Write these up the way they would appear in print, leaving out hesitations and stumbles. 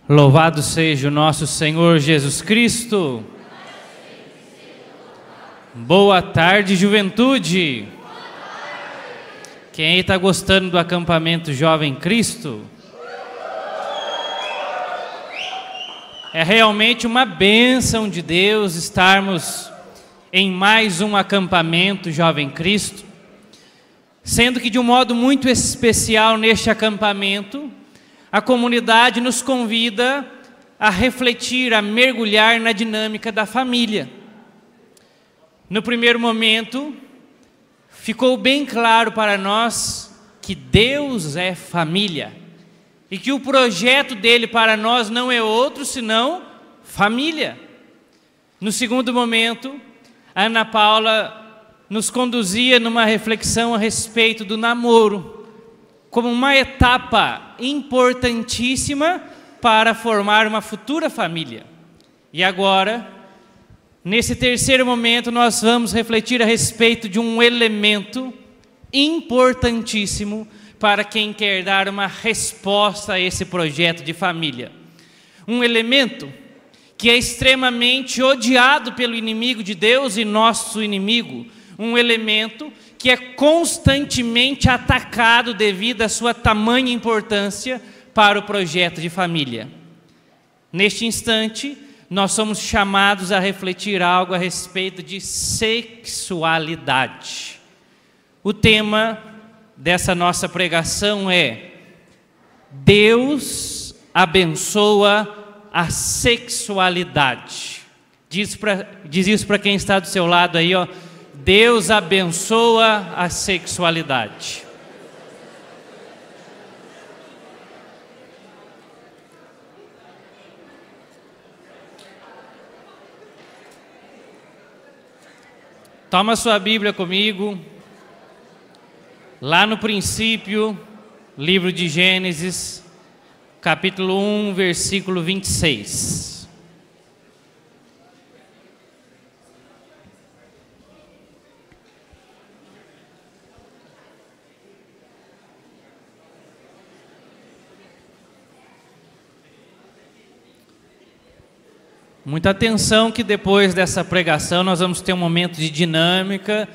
Louvado seja o nosso Senhor Jesus Cristo. Boa tarde, juventude. Quem aí está gostando do acampamento Jovem Cristo? É realmente uma bênção de Deus estarmos em mais um acampamento Jovem Cristo, sendo que de um modo muito especial neste acampamento, a comunidade nos convida a refletir, a mergulhar na dinâmica da família. No primeiro momento, ficou bem claro para nós que Deus é família e que o projeto dele para nós não é outro senão família. No segundo momento, a Ana Paula nos conduzia numa reflexão a respeito do namoro, como uma etapa importantíssima para formar uma futura família. E agora, nesse terceiro momento, nós vamos refletir a respeito de um elemento importantíssimo para quem quer dar uma resposta a esse projeto de família. Um elemento que é extremamente odiado pelo inimigo de Deus e nosso inimigo. Um elemento que é constantemente atacado devido à sua tamanha importância para o projeto de família. Neste instante, nós somos chamados a refletir algo a respeito de sexualidade. O tema dessa nossa pregação é: Deus abençoa a sexualidade. Diz isso para quem está do seu lado aí, ó. Deus abençoa a sexualidade. Toma sua Bíblia comigo. Lá no princípio, livro de Gênesis, capítulo 1, versículo 26. Muita atenção, que depois dessa pregação nós vamos ter um momento de dinâmica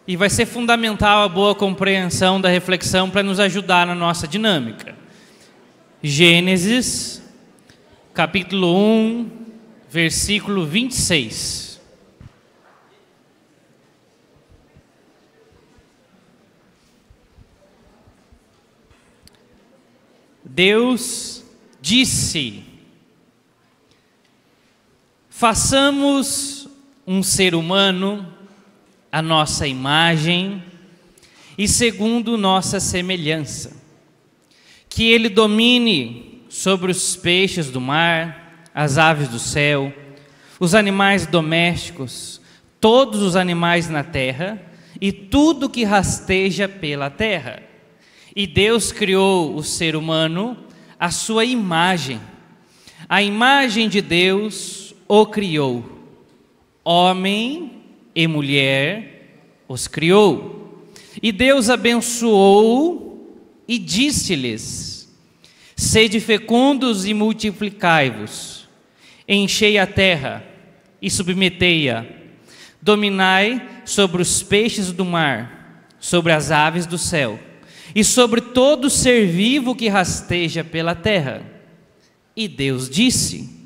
e vai ser fundamental a boa compreensão da reflexão para nos ajudar na nossa dinâmica. Gênesis, capítulo 1, versículo 26. Deus disse: façamos um ser humano à nossa imagem e segundo nossa semelhança, que ele domine sobre os peixes do mar, as aves do céu, os animais domésticos, todos os animais na terra e tudo que rasteja pela terra. E Deus criou o ser humano à sua imagem. A imagem de Deus o criou, homem e mulher os criou. E Deus abençoou e disse-lhes: sede fecundos e multiplicai-vos, enchei a terra e submetei-a, dominai sobre os peixes do mar, sobre as aves do céu e sobre todo ser vivo que rasteja pela terra. E Deus disse: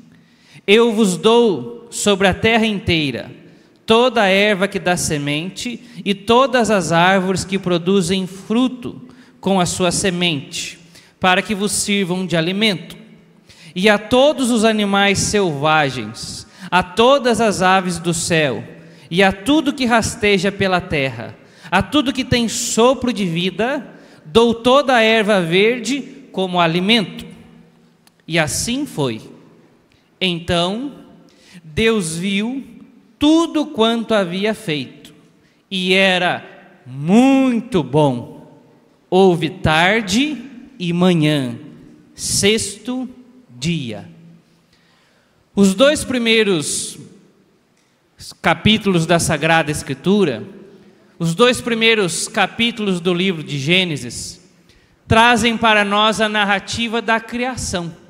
eu vos dou sobre a terra inteira toda a erva que dá semente e todas as árvores que produzem fruto com a sua semente, para que vos sirvam de alimento. E a todos os animais selvagens, a todas as aves do céu, e a tudo que rasteja pela terra, a tudo que tem sopro de vida, dou toda a erva verde como alimento. E assim foi. Então Deus viu tudo quanto havia feito, e era muito bom. Houve tarde e manhã, sexto dia. Os dois primeiros capítulos da Sagrada Escritura, os dois primeiros capítulos do livro de Gênesis, trazem para nós a narrativa da criação.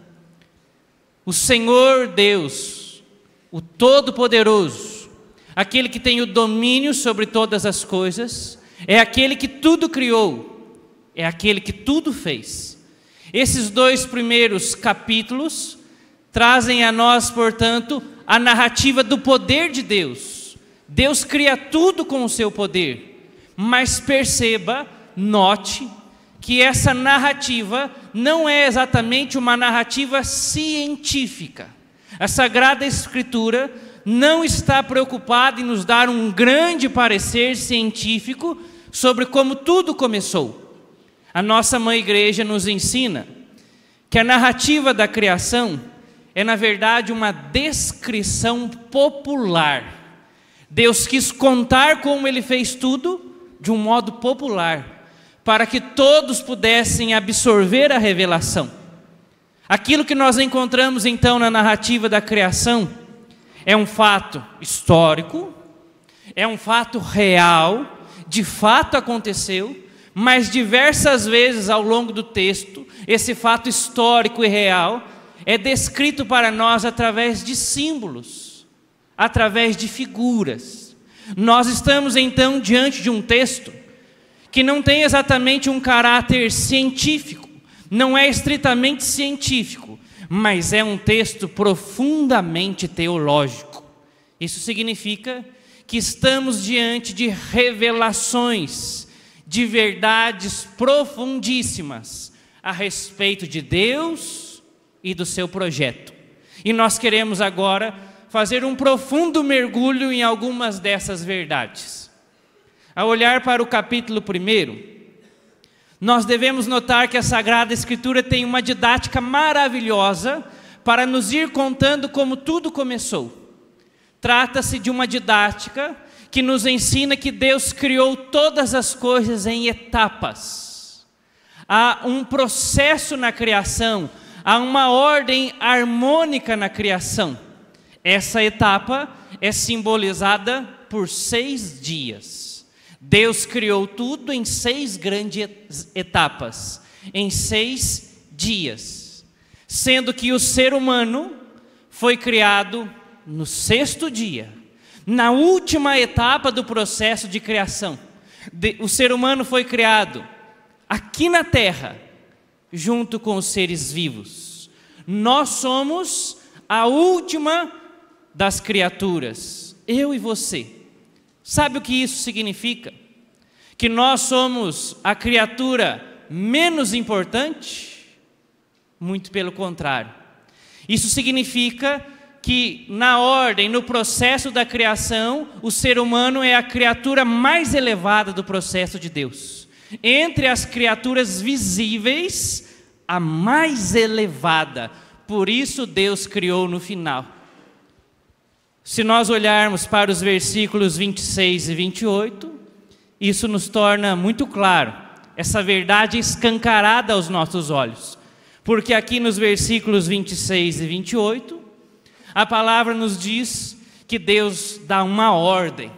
O Senhor Deus, o Todo-Poderoso, aquele que tem o domínio sobre todas as coisas, é aquele que tudo criou, é aquele que tudo fez. Esses 2 primeiros capítulos trazem a nós, portanto, a narrativa do poder de Deus. Deus cria tudo com o seu poder, mas perceba, note, que essa narrativa não é exatamente uma narrativa científica. A Sagrada Escritura não está preocupada em nos dar um grande parecer científico sobre como tudo começou. A nossa Mãe Igreja nos ensina que a narrativa da criação é, na verdade, uma descrição popular. Deus quis contar como Ele fez tudo de um modo popular, para que todos pudessem absorver a revelação. Aquilo que nós encontramos então na narrativa da criação é um fato histórico, é um fato real, de fato aconteceu, mas diversas vezes ao longo do texto, esse fato histórico e real é descrito para nós através de símbolos, através de figuras. Nós estamos então diante de um texto que não tem exatamente um caráter científico, não é estritamente científico, mas é um texto profundamente teológico. Isso significa que estamos diante de revelações, de verdades profundíssimas a respeito de Deus e do seu projeto. E nós queremos agora fazer um profundo mergulho em algumas dessas verdades. Ao olhar para o capítulo 1, nós devemos notar que a Sagrada Escritura tem uma didática maravilhosa para nos ir contando como tudo começou. Trata-se de uma didática que nos ensina que Deus criou todas as coisas em etapas. Há um processo na criação, há uma ordem harmônica na criação. Essa etapa é simbolizada por 6 dias. Deus criou tudo em 6 grandes etapas, em 6 dias, sendo que o ser humano foi criado no 6º dia, na última etapa do processo de criação. O ser humano foi criado aqui na terra, junto com os seres vivos. Nós somos a última das criaturas, eu e você. Sabe o que isso significa? Que nós somos a criatura menos importante? Muito pelo contrário. Isso significa que na ordem, no processo da criação, o ser humano é a criatura mais elevada do processo de Deus. Entre as criaturas visíveis, a mais elevada. Por isso Deus criou no final. Se nós olharmos para os versículos 26 e 28, isso nos torna muito claro, essa verdade escancarada aos nossos olhos. Porque aqui nos versículos 26 e 28, a palavra nos diz que Deus dá uma ordem,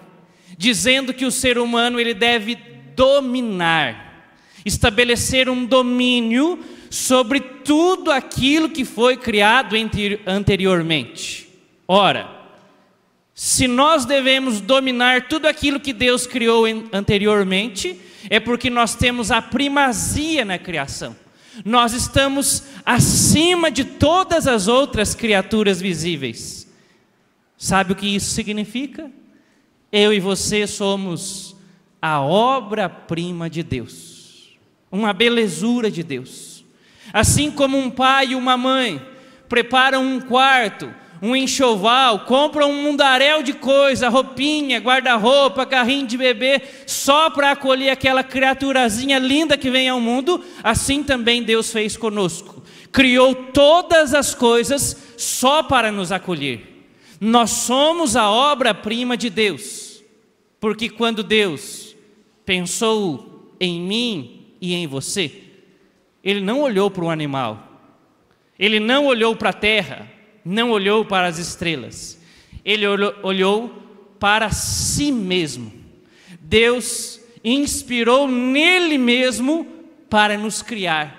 dizendo que o ser humano ele deve dominar, estabelecer um domínio sobre tudo aquilo que foi criado anteriormente. Ora, se nós devemos dominar tudo aquilo que Deus criou anteriormente, é porque nós temos a primazia na criação. Nós estamos acima de todas as outras criaturas visíveis. Sabe o que isso significa? Eu e você somos a obra-prima de Deus, uma belezura de Deus. Assim como um pai e uma mãe preparam um quarto, um enxoval, compram um mundaréu de coisa, roupinha, guarda-roupa, carrinho de bebê, só para acolher aquela criaturazinha linda que vem ao mundo, assim também Deus fez conosco. Criou todas as coisas só para nos acolher. Nós somos a obra-prima de Deus, porque quando Deus pensou em mim e em você, Ele não olhou para o animal, Ele não olhou para a terra, não olhou para as estrelas, Ele olhou para si mesmo. Deus inspirou nele mesmo para nos criar.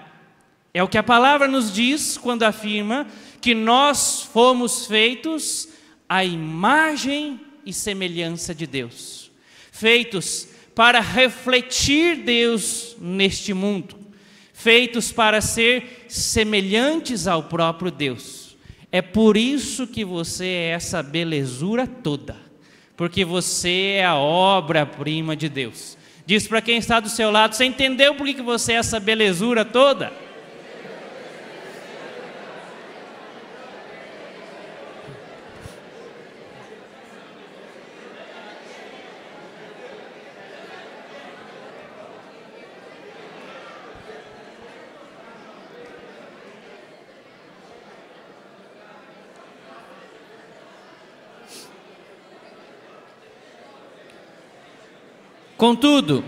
É o que a palavra nos diz quando afirma que nós fomos feitos à imagem e semelhança de Deus, feitos para refletir Deus neste mundo, feitos para ser semelhantes ao próprio Deus. É por isso que você é essa belezura toda, porque você é a obra-prima de Deus. Diz para quem está do seu lado: você entendeu por que você é essa belezura toda? Contudo,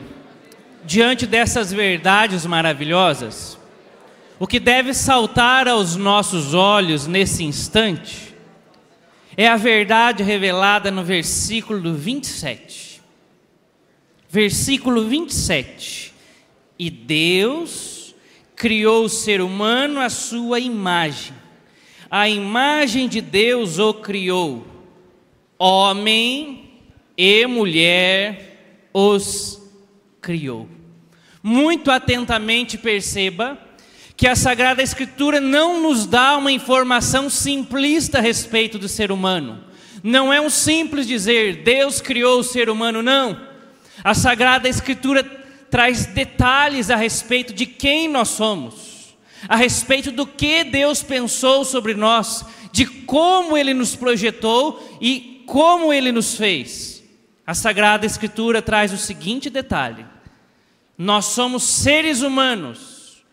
diante dessas verdades maravilhosas, o que deve saltar aos nossos olhos nesse instante é a verdade revelada no versículo 27. Versículo 27. E Deus criou o ser humano à sua imagem. A imagem de Deus o criou. Homem e mulher os criou. Muito atentamente perceba que a Sagrada Escritura não nos dá uma informação simplista a respeito do ser humano. Não é um simples dizer, Deus criou o ser humano, não. A Sagrada Escritura traz detalhes a respeito de quem nós somos, a respeito do que Deus pensou sobre nós, de como Ele nos projetou e como Ele nos fez. A Sagrada Escritura traz o seguinte detalhe: nós somos seres humanos,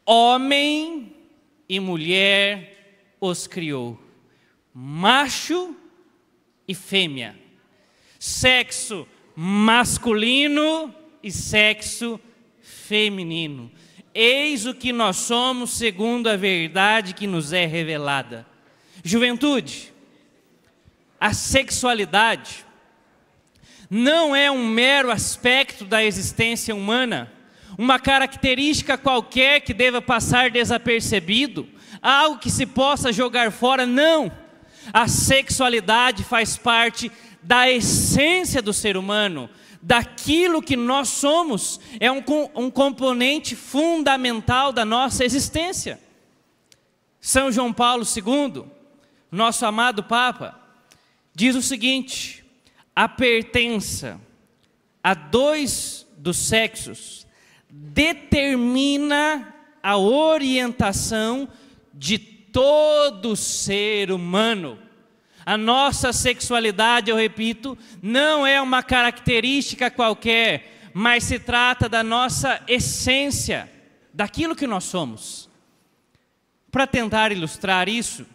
homem e mulher os criou, macho e fêmea, sexo masculino e sexo feminino. Eis o que nós somos segundo a verdade que nos é revelada. Juventude, a sexualidade não é um mero aspecto da existência humana, uma característica qualquer que deva passar desapercebido, algo que se possa jogar fora, não. A sexualidade faz parte da essência do ser humano, daquilo que nós somos, é um componente fundamental da nossa existência. São João Paulo II, nosso amado Papa, diz o seguinte: a pertença a dois dos sexos determina a orientação de todo ser humano. A nossa sexualidade, eu repito, não é uma característica qualquer, mas se trata da nossa essência, daquilo que nós somos. Para tentar ilustrar isso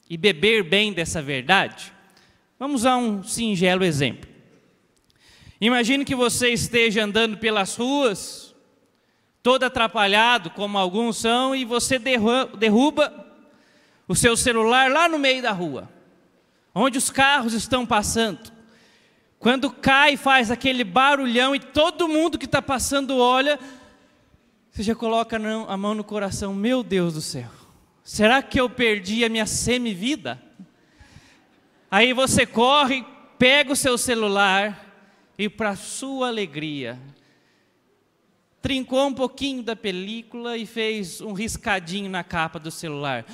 e beber bem dessa verdade, vamos a um singelo exemplo. Imagine que você esteja andando pelas ruas, todo atrapalhado, como alguns são, e você derruba o seu celular lá no meio da rua, onde os carros estão passando. Quando cai, faz aquele barulhão e todo mundo que está passando olha, você já coloca a mão no coração: meu Deus do céu, será que eu perdi a minha semivida? Aí você corre, pega o seu celular e, para sua alegria, trincou um pouquinho da película e fez um riscadinho na capa do celular.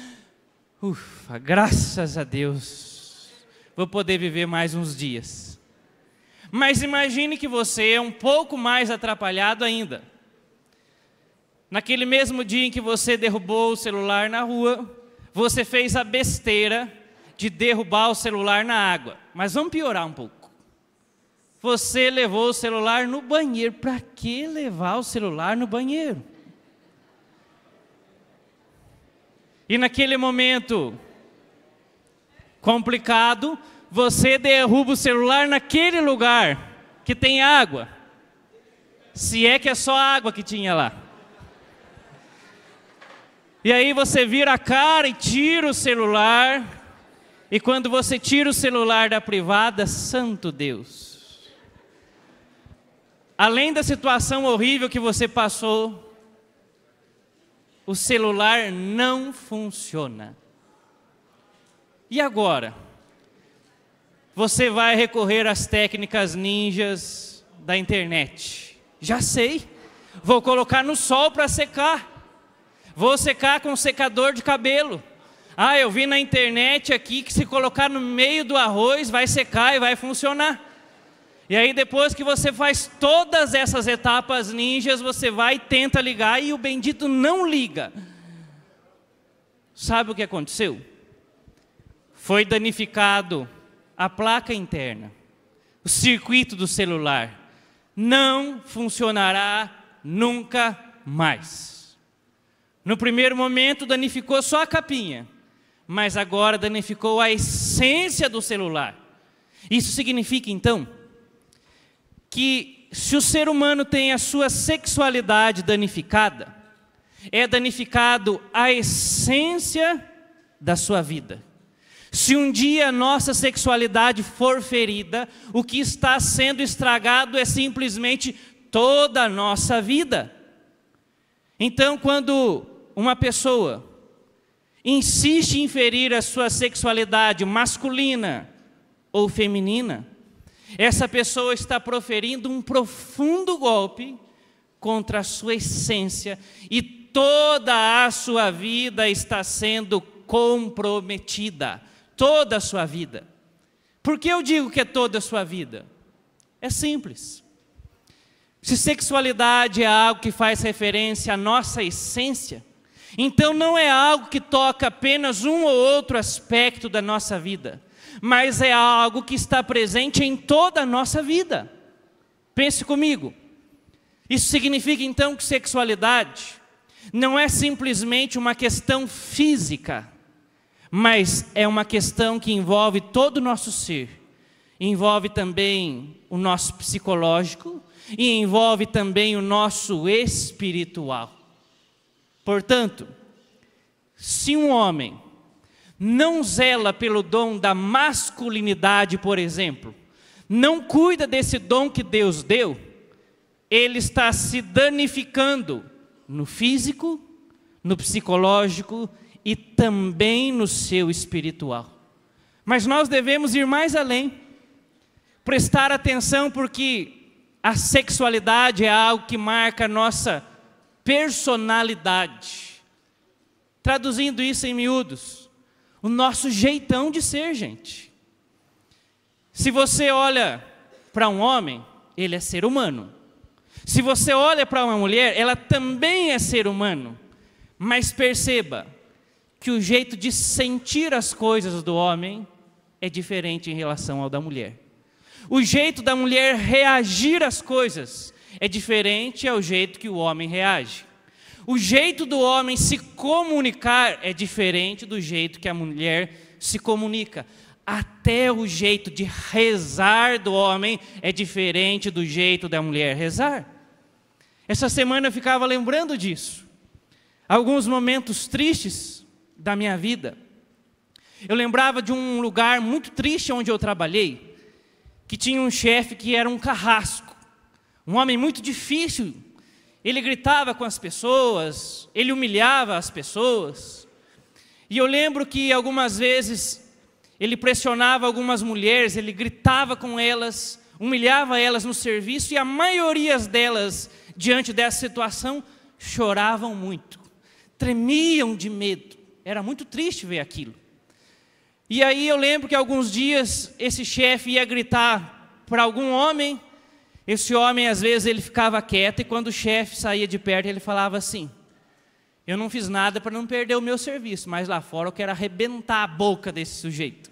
Ufa, graças a Deus, vou poder viver mais uns dias. Mas imagine que você é um pouco mais atrapalhado ainda. Naquele mesmo dia em que você derrubou o celular na rua, você fez a besteira de derrubar o celular na água. Mas vamos piorar um pouco. Você levou o celular no banheiro. Para que levar o celular no banheiro? E naquele momento complicado, você derruba o celular naquele lugar que tem água. Se é que é só água que tinha lá. E aí você vira a cara e tira o celular. E quando você tira o celular da privada, santo Deus, além da situação horrível que você passou, o celular não funciona. E agora? Você vai recorrer às técnicas ninjas da internet. Já sei. Vou colocar no sol para secar. Vou secar com secador de cabelo. Ah, eu vi na internet aqui que se colocar no meio do arroz vai secar e vai funcionar. E aí depois que você faz todas essas etapas ninjas, você vai e tenta ligar e o bendito não liga. Sabe o que aconteceu? Foi danificado a placa interna, o circuito do celular. Não funcionará nunca mais. No primeiro momento danificou só a capinha, mas agora danificou a essência do celular. Isso significa então que se o ser humano tem a sua sexualidade danificada, é danificado a essência da sua vida. Se um dia a nossa sexualidade for ferida, o que está sendo estragado é simplesmente toda a nossa vida. Então, quando uma pessoa insiste em ferir a sua sexualidade masculina ou feminina, essa pessoa está proferindo um profundo golpe contra a sua essência e toda a sua vida está sendo comprometida. Toda a sua vida. Por que eu digo que é toda a sua vida? É simples. Se sexualidade é algo que faz referência à nossa essência, então não é algo que toca apenas um ou outro aspecto da nossa vida, mas é algo que está presente em toda a nossa vida. Pense comigo. Isso significa então que sexualidade não é simplesmente uma questão física, mas é uma questão que envolve todo o nosso ser. Envolve também o nosso psicológico e envolve também o nosso espiritual. Portanto, se um homem não zela pelo dom da masculinidade, por exemplo, não cuida desse dom que Deus deu, ele está se danificando no físico, no psicológico e também no seu espiritual. Mas nós devemos ir mais além, prestar atenção, porque a sexualidade é algo que marca a nossa personalidade. Traduzindo isso em miúdos, o nosso jeitão de ser, gente. Se você olha para um homem, ele é ser humano. Se você olha para uma mulher, ela também é ser humano. Mas perceba que o jeito de sentir as coisas do homem é diferente em relação ao da mulher. O jeito da mulher reagir às coisas é diferente ao jeito que o homem reage. O jeito do homem se comunicar é diferente do jeito que a mulher se comunica. Até o jeito de rezar do homem é diferente do jeito da mulher rezar. Essa semana eu ficava lembrando disso. Alguns momentos tristes da minha vida. Eu lembrava de um lugar muito triste onde eu trabalhei, que tinha um chefe que era um carrasco, um homem muito difícil. Ele gritava com as pessoas, ele humilhava as pessoas. E eu lembro que algumas vezes ele pressionava algumas mulheres, ele gritava com elas, humilhava elas no serviço, e a maioria delas, diante dessa situação, choravam muito, tremiam de medo. Era muito triste ver aquilo. E aí eu lembro que alguns dias esse chefe ia gritar para algum homem. Esse homem às vezes ele ficava quieto, e quando o chefe saía de perto ele falava assim: eu não fiz nada para não perder o meu serviço, mas lá fora eu quero arrebentar a boca desse sujeito.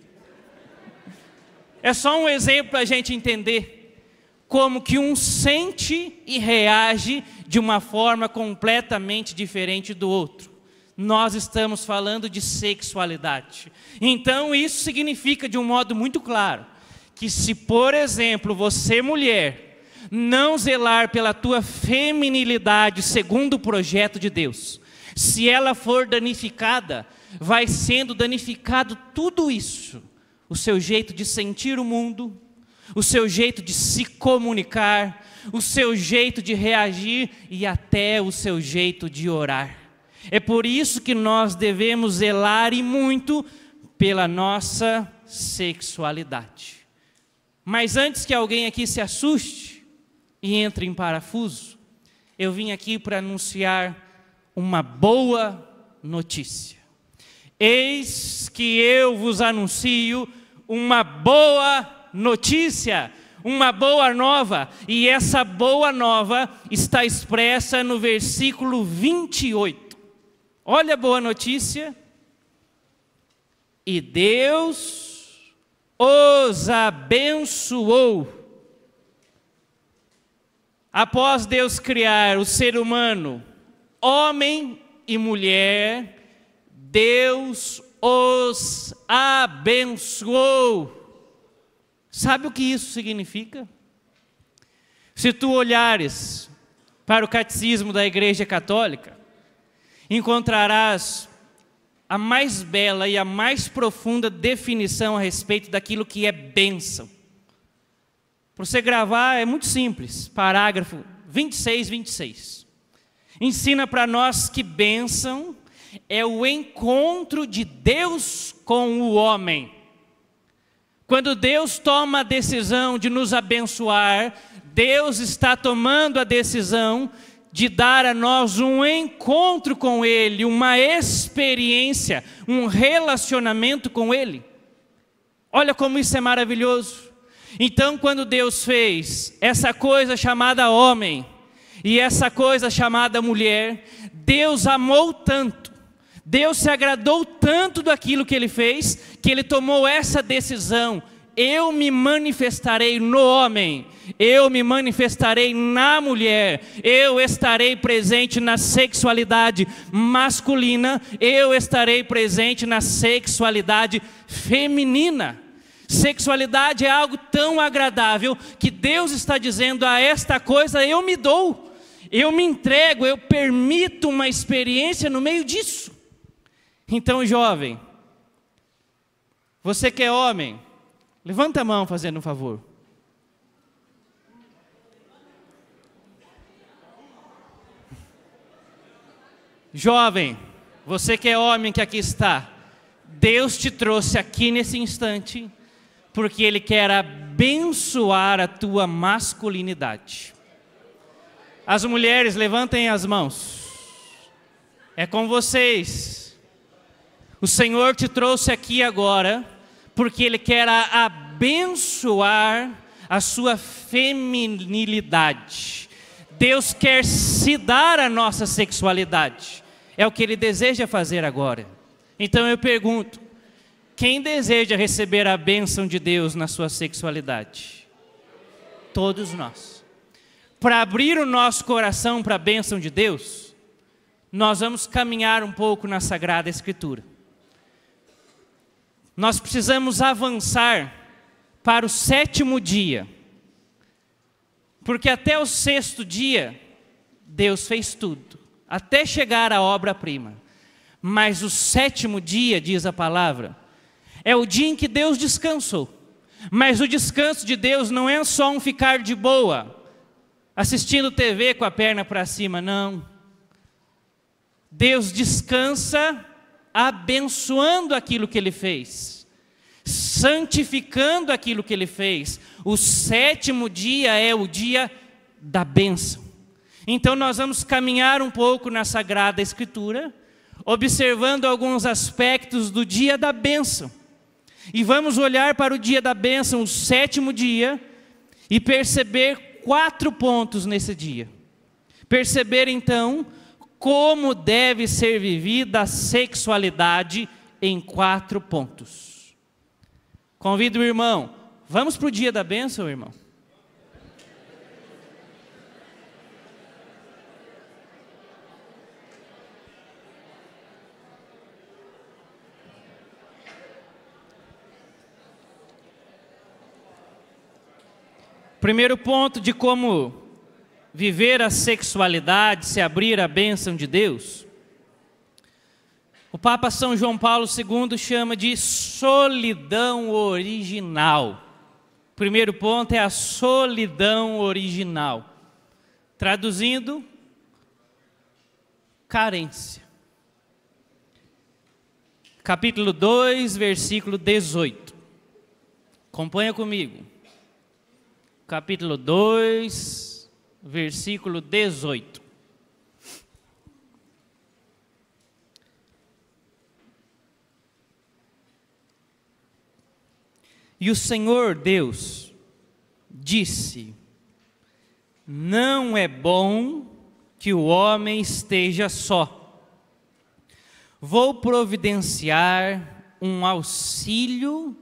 É só um exemplo para a gente entender como que um sente e reage de uma forma completamente diferente do outro. Nós estamos falando de sexualidade. Então isso significa de um modo muito claro, que se por exemplo você mulher não zelar pela tua feminilidade segundo o projeto de Deus, se ela for danificada, vai sendo danificado tudo isso. O seu jeito de sentir o mundo, o seu jeito de se comunicar, o seu jeito de reagir e até o seu jeito de orar. É por isso que nós devemos zelar e muito pela nossa sexualidade. Mas antes que alguém aqui se assuste e entre em parafuso, eu vim aqui para anunciar uma boa notícia. Eis que eu vos anuncio uma boa notícia, uma boa nova, e essa boa nova está expressa no versículo 28. Olha a boa notícia. E Deus os abençoou. Após Deus criar o ser humano, homem e mulher, Deus os abençoou. Sabe o que isso significa? Se tu olhares para o catecismo da Igreja Católica, encontrarás a mais bela e a mais profunda definição a respeito daquilo que é bênção. Para você gravar é muito simples, parágrafo 26. Ensina para nós que bênção é o encontro de Deus com o homem. Quando Deus toma a decisão de nos abençoar, Deus está tomando a decisão de dar a nós um encontro com Ele, uma experiência, um relacionamento com Ele. Olha como isso é maravilhoso. Então, quando Deus fez essa coisa chamada homem e essa coisa chamada mulher, Deus amou tanto, Deus se agradou tanto daquilo que Ele fez, que Ele tomou essa decisão: eu me manifestarei no homem, eu me manifestarei na mulher, eu estarei presente na sexualidade masculina, eu estarei presente na sexualidade feminina. Sexualidade é algo tão agradável que Deus está dizendo: a esta coisa eu me dou, eu me entrego, eu permito uma experiência no meio disso. Então, jovem, você que é homem, levanta a mão fazendo um favor. Jovem, você que é homem que aqui está, Deus te trouxe aqui nesse instante porque Ele quer abençoar a tua masculinidade. As mulheres, levantem as mãos. É com vocês. O Senhor te trouxe aqui agora porque Ele quer abençoar a sua feminilidade. Deus quer se dar a nossa sexualidade. É o que Ele deseja fazer agora. Então eu pergunto: quem deseja receber a bênção de Deus na sua sexualidade? Todos nós. Para abrir o nosso coração para a bênção de Deus, nós vamos caminhar um pouco na Sagrada Escritura. Nós precisamos avançar para o 7º dia. Porque até o 6º dia, Deus fez tudo, até chegar à obra-prima. Mas o 7º dia, diz a palavra, é o dia em que Deus descansou. Mas o descanso de Deus não é só um ficar de boa, assistindo TV com a perna para cima, não. Deus descansa abençoando aquilo que Ele fez, santificando aquilo que Ele fez. O 7º dia é o dia da bênção. Então nós vamos caminhar um pouco na Sagrada Escritura, observando alguns aspectos do dia da bênção. E vamos olhar para o dia da bênção, o 7º dia, e perceber 4 pontos nesse dia. Perceber então como deve ser vivida a sexualidade em 4 pontos. Convido o irmão, vamos para o dia da bênção, irmão? Primeiro ponto de como viver a sexualidade, se abrir à bênção de Deus. O Papa São João Paulo II chama de solidão original. Primeiro ponto é a solidão original. Traduzindo, carência. capítulo 2, versículo 18. Acompanha comigo. Capítulo 2, versículo 18. E o Senhor Deus disse: não é bom que o homem esteja só. Vou providenciar um auxílio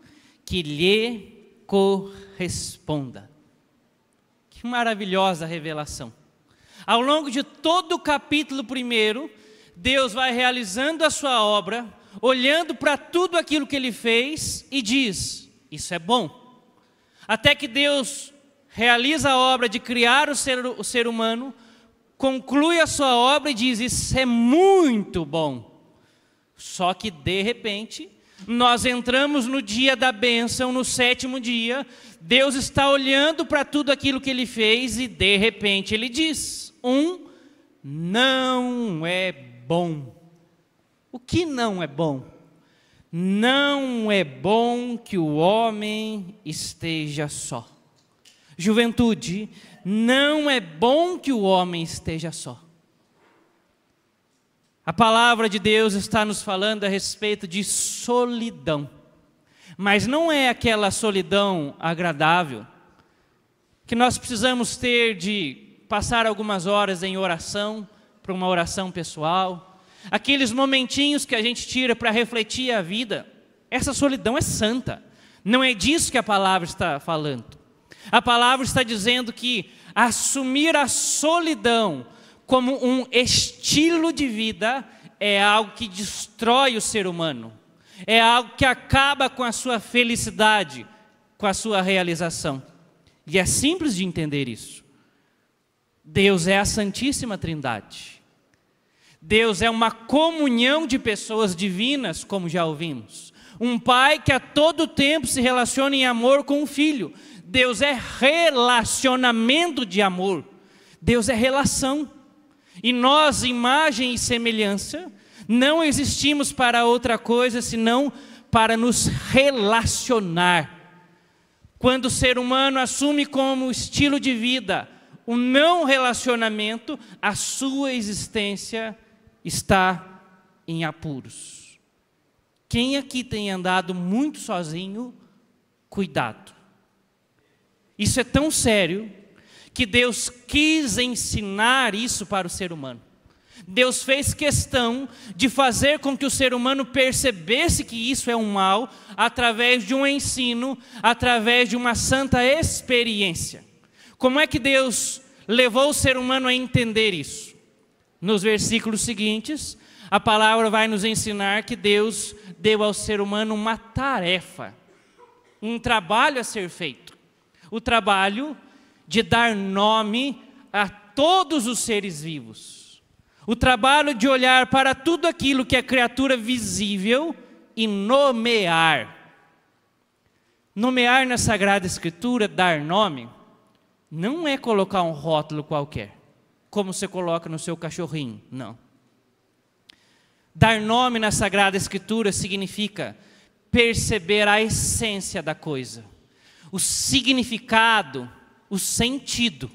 que lhe corresponda. Que maravilhosa revelação. Ao longo de todo o capítulo 1, Deus vai realizando a sua obra, olhando para tudo aquilo que Ele fez e diz: isso é bom. Até que Deus realiza a obra de criar o ser humano, conclui a sua obra e diz: isso é muito bom. Só que de repente, nós entramos no dia da bênção, no 7º dia, Deus está olhando para tudo aquilo que Ele fez e de repente Ele diz: não é bom. O que não é bom? Não é bom que o homem esteja só. Juventude, não é bom que o homem esteja só. A palavra de Deus está nos falando a respeito de solidão. Mas não é aquela solidão agradável, que nós precisamos ter de passar algumas horas em oração, para uma oração pessoal, aqueles momentinhos que a gente tira para refletir a vida. Essa solidão é santa. Não é disso que a palavra está falando. A palavra está dizendo que assumir a solidão como um estilo de vida é algo que destrói o ser humano. É algo que acaba com a sua felicidade, com a sua realização. E é simples de entender isso. Deus é a Santíssima Trindade. Deus é uma comunhão de pessoas divinas, como já ouvimos. Um pai que a todo tempo se relaciona em amor com o filho. Deus é relacionamento de amor. Deus é relação. E nós, imagem e semelhança, não existimos para outra coisa senão para nos relacionar. Quando o ser humano assume como estilo de vida o não relacionamento, a sua existência está em apuros. Quem aqui tem andado muito sozinho, cuidado. Isso é tão sério que Deus quis ensinar isso para o ser humano. Deus fez questão de fazer com que o ser humano percebesse que isso é um mal, através de um ensino, através de uma santa experiência. Como é que Deus levou o ser humano a entender isso? Nos versículos seguintes, a palavra vai nos ensinar que Deus deu ao ser humano uma tarefa, um trabalho a ser feito. O trabalho de dar nome a todos os seres vivos. O trabalho de olhar para tudo aquilo que é criatura visível e nomear. Nomear na Sagrada Escritura, dar nome, não é colocar um rótulo qualquer, como você coloca no seu cachorrinho, não. Dar nome na Sagrada Escritura significa perceber a essência da coisa, o significado, o sentido.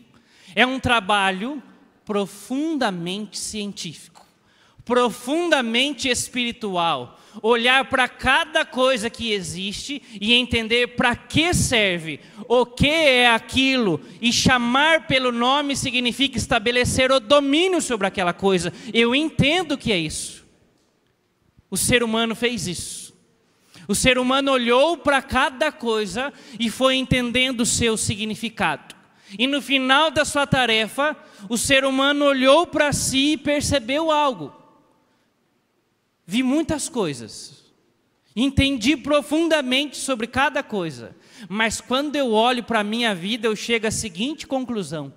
É um trabalho profundamente científico, profundamente espiritual. Olhar para cada coisa que existe e entender para que serve, o que é aquilo, e chamar pelo nome significa estabelecer o domínio sobre aquela coisa. Eu entendo que é isso. O ser humano fez isso. O ser humano olhou para cada coisa e foi entendendo o seu significado. E no final da sua tarefa, o ser humano olhou para si e percebeu algo. Vi muitas coisas, entendi profundamente sobre cada coisa, mas quando eu olho para a minha vida, eu chego à seguinte conclusão: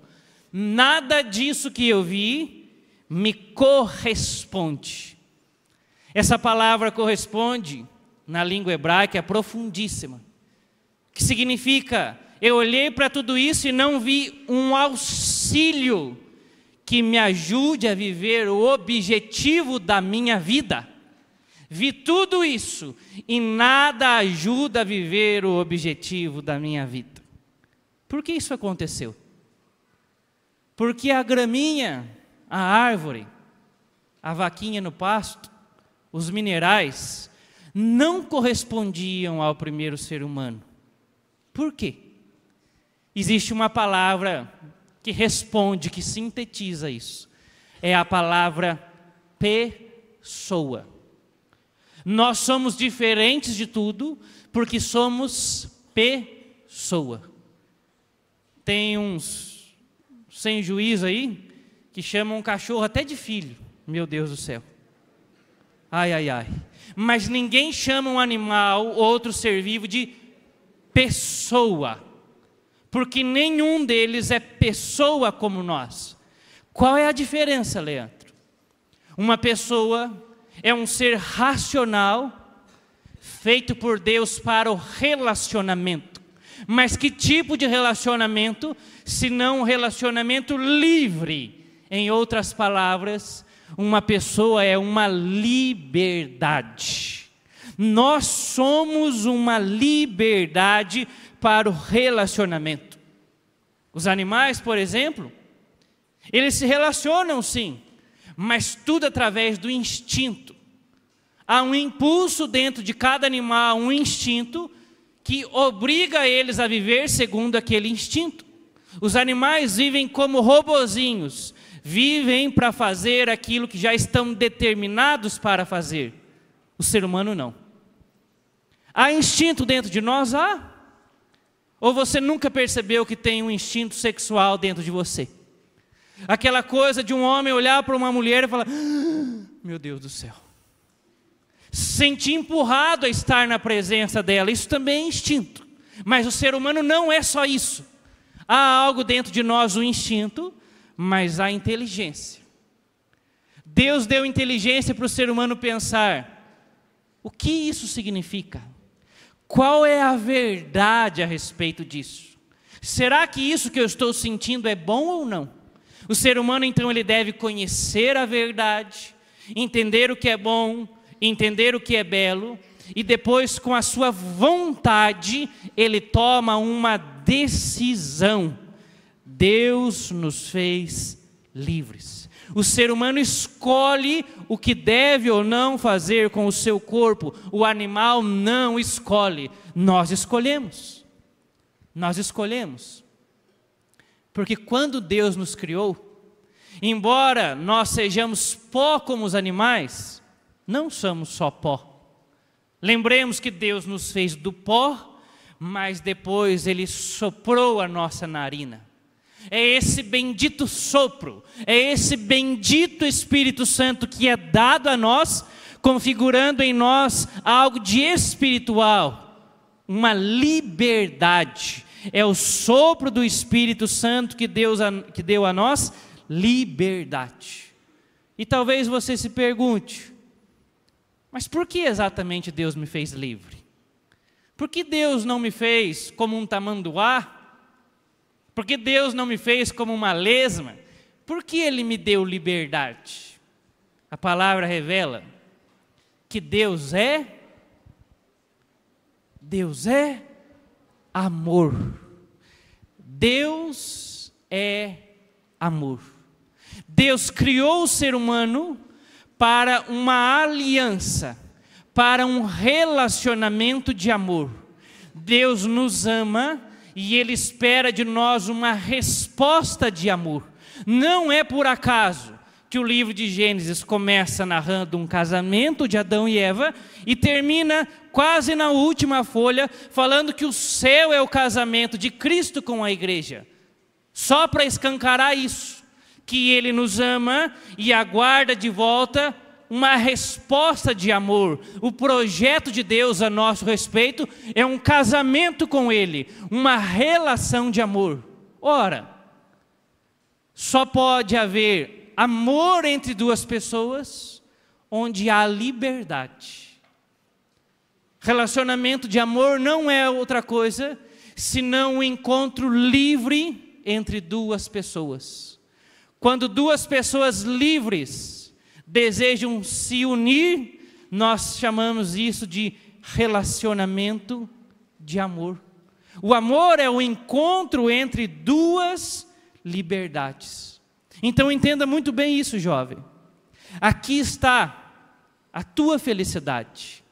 nada disso que eu vi me corresponde. Essa palavra corresponde, na língua hebraica, é profundíssima, que significa, eu olhei para tudo isso e não vi um auxílio que me ajude a viver o objetivo da minha vida. Vi tudo isso e nada ajuda a viver o objetivo da minha vida. Por que isso aconteceu? Porque a graminha, a árvore, a vaquinha no pasto, os minerais, não correspondiam ao primeiro ser humano. Por quê? Existe uma palavra que responde, que sintetiza isso. É a palavra pessoa. Nós somos diferentes de tudo porque somos pessoa. Tem uns sem juízo aí que chamam um cachorro até de filho. Meu Deus do céu. Ai, ai, ai. Mas ninguém chama um animal, outro ser vivo, de pessoa. Porque nenhum deles é pessoa como nós. Qual é a diferença, Leandro? Uma pessoa é um ser racional, feito por Deus para o relacionamento. Mas que tipo de relacionamento, se não um relacionamento livre? Em outras palavras, uma pessoa é uma liberdade. Nós somos uma liberdade para o relacionamento. Os animais, por exemplo, eles se relacionam sim, mas tudo através do instinto. Há um impulso dentro de cada animal, um instinto que obriga eles a viver segundo aquele instinto. Os animais vivem como robozinhos, vivem para fazer aquilo que já estão determinados para fazer. O ser humano não. Há instinto dentro de nós? Há. Ou você nunca percebeu que tem um instinto sexual dentro de você? Aquela coisa de um homem olhar para uma mulher e falar: meu Deus do céu. Sentir empurrado a estar na presença dela, isso também é instinto. Mas o ser humano não é só isso. Há algo dentro de nós, o instinto, mas há inteligência. Deus deu inteligência para o ser humano pensar: o que isso significa? Qual é a verdade a respeito disso? Será que isso que eu estou sentindo é bom ou não? O ser humano, então, ele deve conhecer a verdade, entender o que é bom, entender o que é belo, e depois, com a sua vontade, ele toma uma decisão. Deus nos fez livres. O ser humano escolhe o que deve ou não fazer com o seu corpo. O animal não escolhe. Nós escolhemos. Nós escolhemos. Porque quando Deus nos criou, embora nós sejamos pó como os animais, não somos só pó. Lembremos que Deus nos fez do pó, mas depois Ele soprou a nossa narina. É esse bendito sopro, é esse bendito Espírito Santo que é dado a nós, configurando em nós algo de espiritual, uma liberdade. É o sopro do Espírito Santo que deu a nós liberdade. E talvez você se pergunte: mas por que exatamente Deus me fez livre? Por que Deus não me fez como um tamanduá? Por que Deus não me fez como uma lesma? Por que Ele me deu liberdade? A palavra revela que Deus é amor. Deus é amor. Deus criou o ser humano para uma aliança, para um relacionamento de amor. Deus nos ama e Ele espera de nós uma resposta de amor. Não é por acaso que o livro de Gênesis começa narrando um casamento de Adão e Eva e termina quase na última folha falando que o céu é o casamento de Cristo com a igreja. Só para escancarar isso, que Ele nos ama e aguarda de volta uma resposta de amor. O projeto de Deus a nosso respeito é um casamento com Ele, uma relação de amor. Ora, só pode haver amor entre duas pessoas onde há liberdade. Relacionamento de amor não é outra coisa senão um encontro livre entre duas pessoas. Quando duas pessoas livres desejam se unir nós chamamos isso de relacionamento de amor. O amor é o encontro entre duas liberdades. Então entenda muito bem isso, jovem. Aqui está a tua felicidade.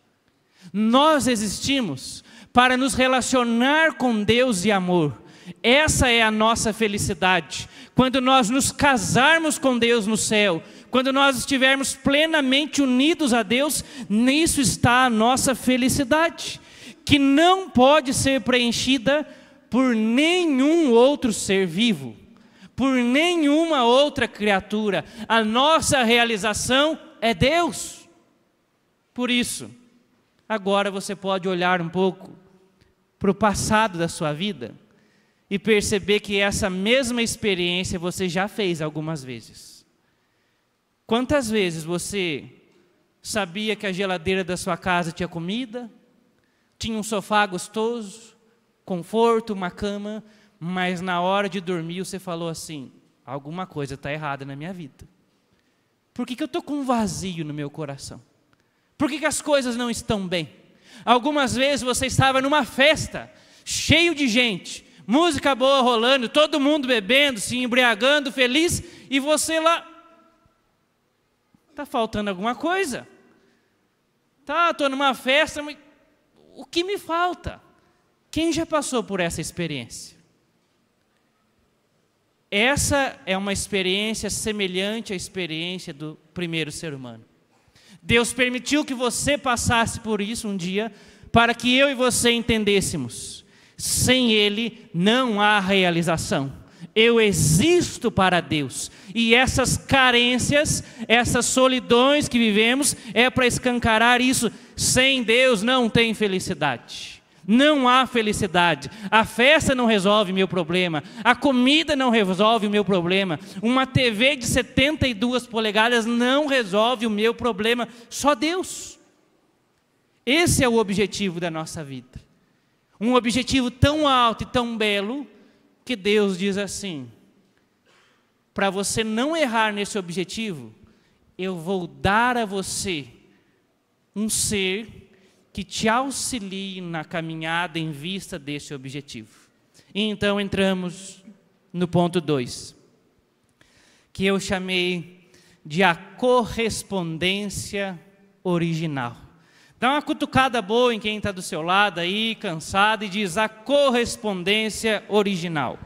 Nós existimos para nos relacionar com Deus e amor. Essa é a nossa felicidade. Quando nós nos casarmos com Deus no céu, quando nós estivermos plenamente unidos a Deus, nisso está a nossa felicidade, que não pode ser preenchida por nenhum outro ser vivo, por nenhuma outra criatura. A nossa realização é Deus. Por isso, agora você pode olhar um pouco para o passado da sua vida e perceber que essa mesma experiência você já fez algumas vezes. Quantas vezes você sabia que a geladeira da sua casa tinha comida, tinha um sofá gostoso, conforto, uma cama, mas na hora de dormir você falou assim: alguma coisa está errada na minha vida. Por que eu estou com um vazio no meu coração? Por que as coisas não estão bem? Algumas vezes você estava numa festa, cheio de gente, música boa rolando, todo mundo bebendo, se embriagando, feliz, e você lá, está faltando alguma coisa. Estou numa festa, mas o que me falta? Quem já passou por essa experiência? Essa é uma experiência semelhante à experiência do primeiro ser humano. Deus permitiu que você passasse por isso um dia, para que eu e você entendêssemos: sem Ele não há realização. Eu existo para Deus, e essas carências, essas solidões que vivemos, é para escancarar isso. Sem Deus não tem felicidade, não há felicidade. A festa não resolve meu problema, a comida não resolve o meu problema, uma TV de 72 polegadas não resolve o meu problema, só Deus. Esse é o objetivo da nossa vida, um objetivo tão alto e tão belo, que Deus diz assim: para você não errar nesse objetivo, eu vou dar a você um ser que te auxilie na caminhada em vista desse objetivo. E então entramos no ponto 2, que eu chamei de a correspondência original. Dá uma cutucada boa em quem está do seu lado aí, cansado, e diz: a correspondência original.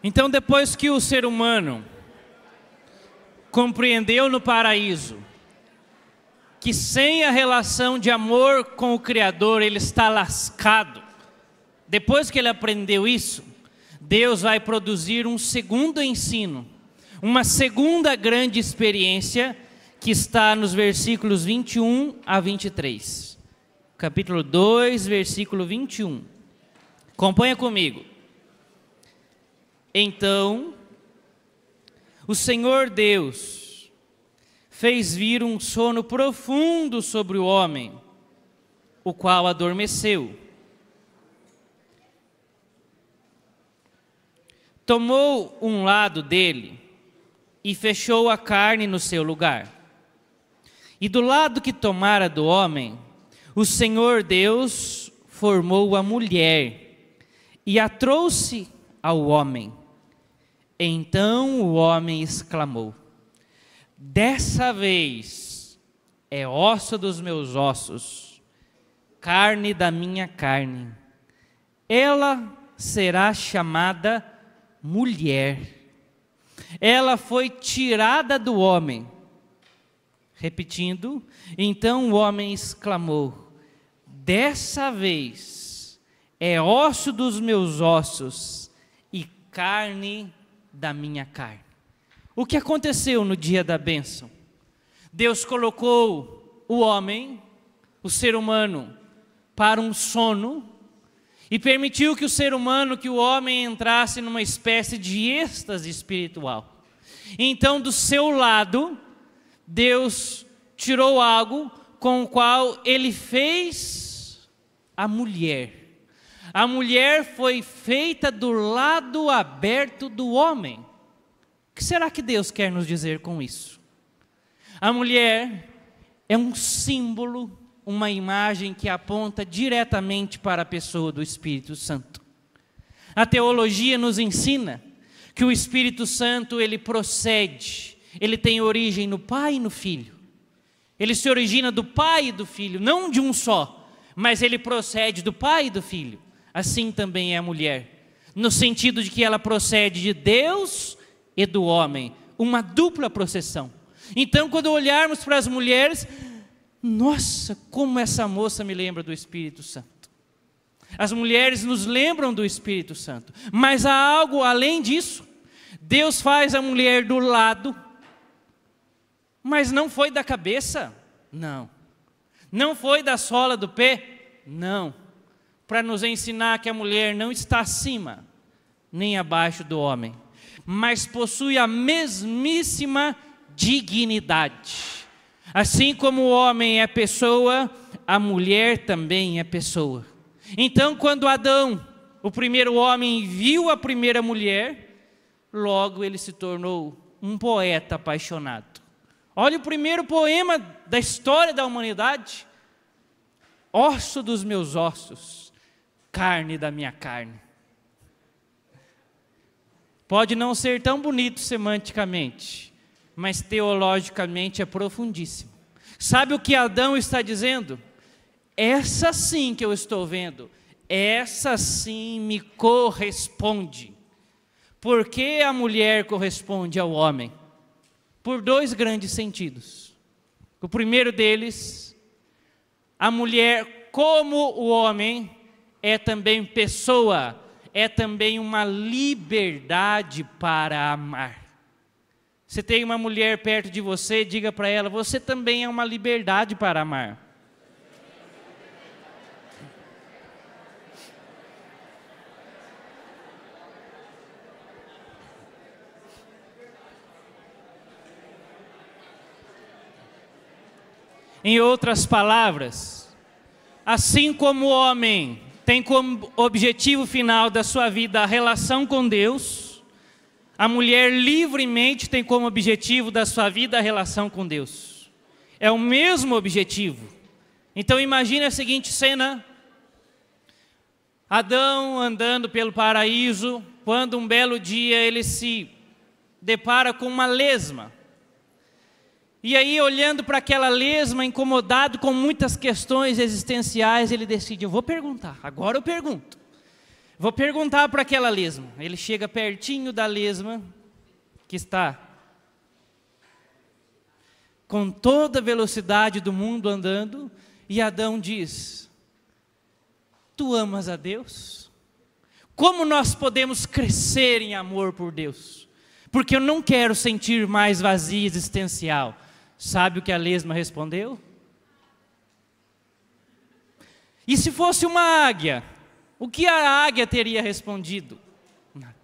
Então, depois que o ser humano compreendeu no paraíso que sem a relação de amor com o Criador ele está lascado, depois que ele aprendeu isso, Deus vai produzir um segundo ensino, uma segunda grande experiência, que está nos versículos 21 a 23. Capítulo 2, versículo 21. Acompanha comigo. Então o Senhor Deus fez vir um sono profundo sobre o homem, o qual adormeceu. Tomou um lado dele e fechou a carne no seu lugar. E do lado que tomara do homem, o Senhor Deus formou a mulher e a trouxe ao homem. Então o homem exclamou: dessa vez é osso dos meus ossos, carne da minha carne. Ela será chamada mulher. Ela foi tirada do homem. Repetindo, então o homem exclamou: dessa vez é osso dos meus ossos e carne da minha carne. O que aconteceu no dia da bênção? Deus colocou o homem, o ser humano, para um sono e permitiu que o ser humano, que o homem entrasse numa espécie de êxtase espiritual. Então, do seu lado, Deus tirou algo com o qual Ele fez a mulher. A mulher foi feita do lado aberto do homem. O que será que Deus quer nos dizer com isso? A mulher é um símbolo, uma imagem que aponta diretamente para a pessoa do Espírito Santo. A teologia nos ensina que o Espírito Santo, ele procede, ele tem origem no Pai e no Filho. Ele se origina do Pai e do Filho, não de um só, mas ele procede do Pai e do Filho. Assim também é a mulher, no sentido de que ela procede de Deus e do homem, uma dupla processão. Então, quando olharmos para as mulheres, nossa, como essa moça me lembra do Espírito Santo. As mulheres nos lembram do Espírito Santo, mas há algo além disso. Deus faz a mulher do lado, mas não foi da cabeça, não. Não foi da sola do pé, não. Para nos ensinar que a mulher não está acima, nem abaixo do homem, mas possui a mesmíssima dignidade. Assim como o homem é pessoa, a mulher também é pessoa. Então, quando Adão, o primeiro homem, viu a primeira mulher, logo ele se tornou um poeta apaixonado. Olha o primeiro poema da história da humanidade: osso dos meus ossos, carne da minha carne. Pode não ser tão bonito semanticamente, mas teologicamente é profundíssimo. Sabe o que Adão está dizendo? Essa sim que eu estou vendo, essa sim me corresponde. Por que a mulher corresponde ao homem? Por dois grandes sentidos. O primeiro deles, a mulher, como o homem, é também pessoa, é também uma liberdade para amar. Se tem uma mulher perto de você, diga para ela: você também é uma liberdade para amar. Em outras palavras, assim como o homem tem como objetivo final da sua vida a relação com Deus, a mulher livremente tem como objetivo da sua vida a relação com Deus. É o mesmo objetivo. Então imagine a seguinte cena: Adão andando pelo paraíso, quando um belo dia ele se depara com uma lesma. E aí, olhando para aquela lesma, incomodado com muitas questões existenciais, ele decide: eu vou perguntar, agora eu pergunto. Vou perguntar para aquela lesma. Ele chega pertinho da lesma, que está com toda a velocidade do mundo andando, e Adão diz: tu amas a Deus? Como nós podemos crescer em amor por Deus? Porque eu não quero sentir mais vazio existencial. Sabe o que a lesma respondeu? E se fosse uma águia, o que a águia teria respondido? Nada.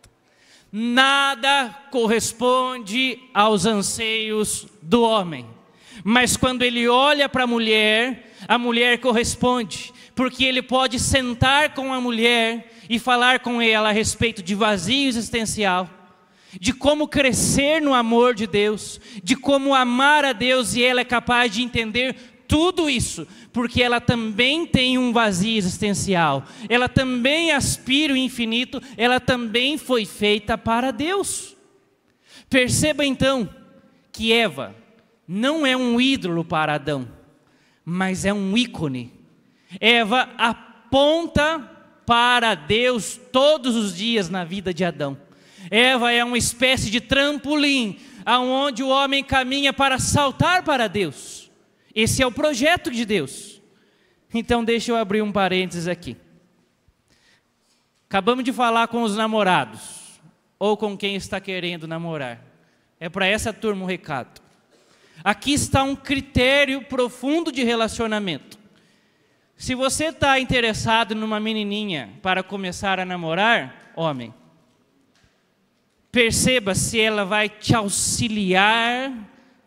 Nada corresponde aos anseios do homem. Mas quando ele olha para a mulher corresponde, porque ele pode sentar com a mulher e falar com ela a respeito de vazio existencial, de como crescer no amor de Deus, de como amar a Deus, e ela é capaz de entender tudo isso, porque ela também tem um vazio existencial, ela também aspira o infinito, ela também foi feita para Deus. Perceba então que Eva não é um ídolo para Adão, mas é um ícone. Eva aponta para Deus todos os dias na vida de Adão. Eva é uma espécie de trampolim, aonde o homem caminha para saltar para Deus. Esse é o projeto de Deus. Então deixa eu abrir um parênteses aqui. Acabamos de falar com os namorados, ou com quem está querendo namorar. É para essa turma o recado. Aqui está um critério profundo de relacionamento. Se você está interessado numa menininha para começar a namorar, homem, perceba se ela vai te auxiliar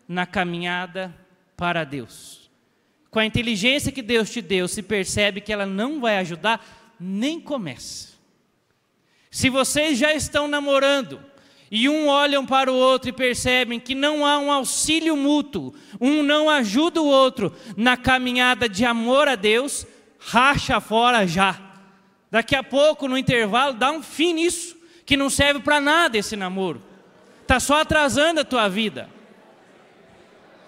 na caminhada para Deus. Com a inteligência que Deus te deu, se percebe que ela não vai ajudar, nem comece. Se vocês já estão namorando, e um olham para o outro e percebem que não há um auxílio mútuo, um não ajuda o outro na caminhada de amor a Deus, racha fora já. Daqui a pouco, no intervalo, dá um fim nisso, que não serve para nada esse namoro. Está só atrasando a tua vida.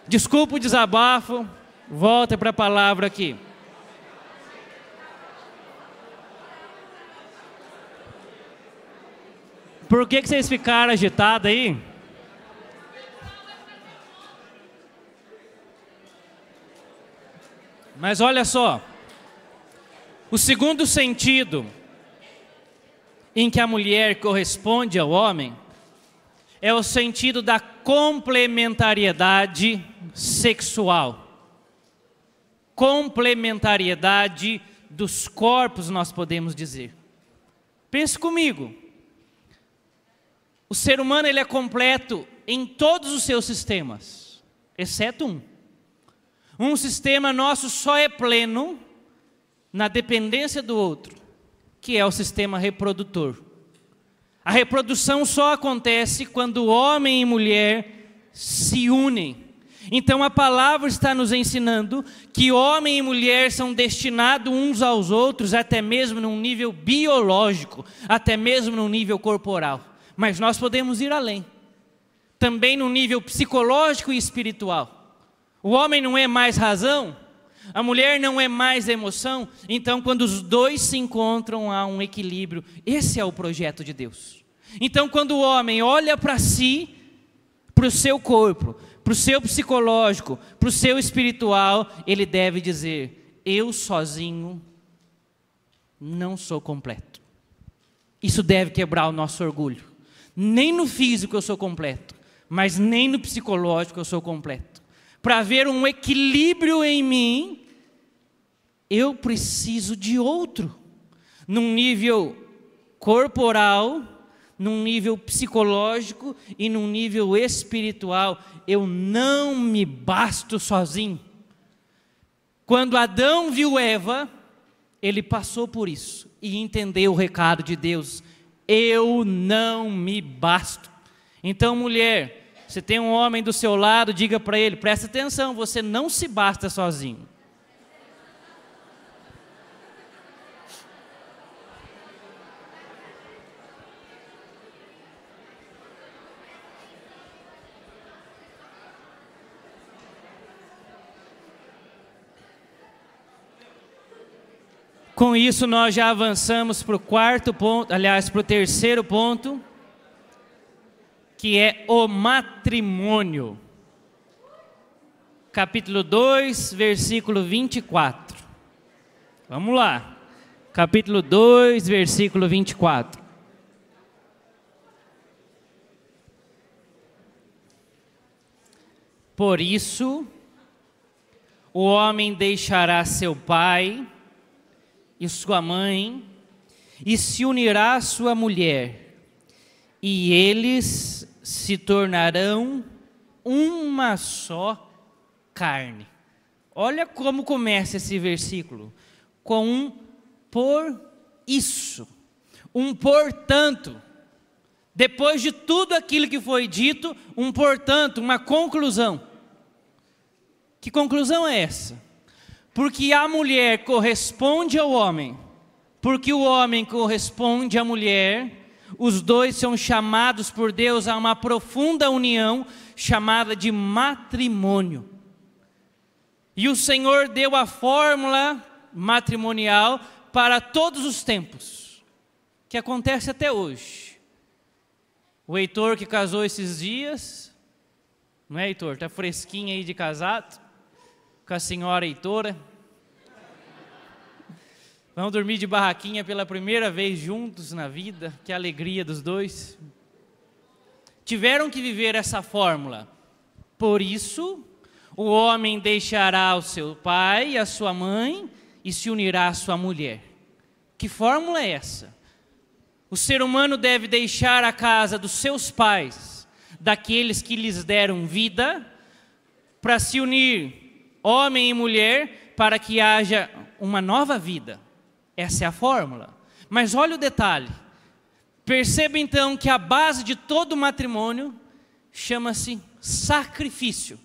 Desculpa o desabafo, volta para a palavra aqui. Por que vocês ficaram agitados aí? Mas olha só, o segundo sentido em que a mulher corresponde ao homem é o sentido da complementariedade sexual. Complementariedade dos corpos, nós podemos dizer. Pense comigo. O ser humano ele é completo em todos os seus sistemas, exceto um. Um sistema nosso só é pleno na dependência do outro, que é o sistema reprodutor. A reprodução só acontece quando homem e mulher se unem. Então a palavra está nos ensinando que homem e mulher são destinados uns aos outros, até mesmo num nível biológico, até mesmo num nível corporal. Mas nós podemos ir além, também no nível psicológico e espiritual. O homem não é mais razão, a mulher não é mais emoção, então quando os dois se encontram há um equilíbrio. Esse é o projeto de Deus. Então quando o homem olha para si, para o seu corpo, para o seu psicológico, para o seu espiritual, ele deve dizer: eu sozinho não sou completo. Isso deve quebrar o nosso orgulho. Nem no físico eu sou completo, mas nem no psicológico eu sou completo. Para haver um equilíbrio em mim, eu preciso de outro, num nível corporal, num nível psicológico e num nível espiritual. Eu não me basto sozinho. Quando Adão viu Eva, ele passou por isso e entendeu o recado de Deus: eu não me basto. Então, mulher, você tem um homem do seu lado, diga para ele: presta atenção, você não se basta sozinho. Com isso nós já avançamos para o quarto ponto, aliás, para o terceiro ponto, que é o matrimônio. Capítulo 2, versículo 24. Vamos lá. Capítulo 2, versículo 24. Por isso, o homem deixará seu pai e sua mãe, e se unirá à sua mulher, e eles se tornarão uma só carne. Olha como começa esse versículo, com um por isso, um portanto. Depois de tudo aquilo que foi dito, um portanto, uma conclusão. Que conclusão é essa? Porque a mulher corresponde ao homem, porque o homem corresponde à mulher, os dois são chamados por Deus a uma profunda união, chamada de matrimônio. E o Senhor deu a fórmula matrimonial para todos os tempos, que acontece até hoje. O Heitor que casou esses dias, não é, Heitor? Está fresquinho aí de casado, com a senhora Heitora. Vão dormir de barraquinha pela primeira vez juntos na vida, que alegria dos dois. Tiveram que viver essa fórmula. Por isso, o homem deixará o seu pai e a sua mãe e se unirá à sua mulher. Que fórmula é essa? O ser humano deve deixar a casa dos seus pais, daqueles que lhes deram vida, para se unir, homem e mulher, para que haja uma nova vida. Essa é a fórmula. Mas olha o detalhe. Perceba então que a base de todo matrimônio chama-se sacrifício.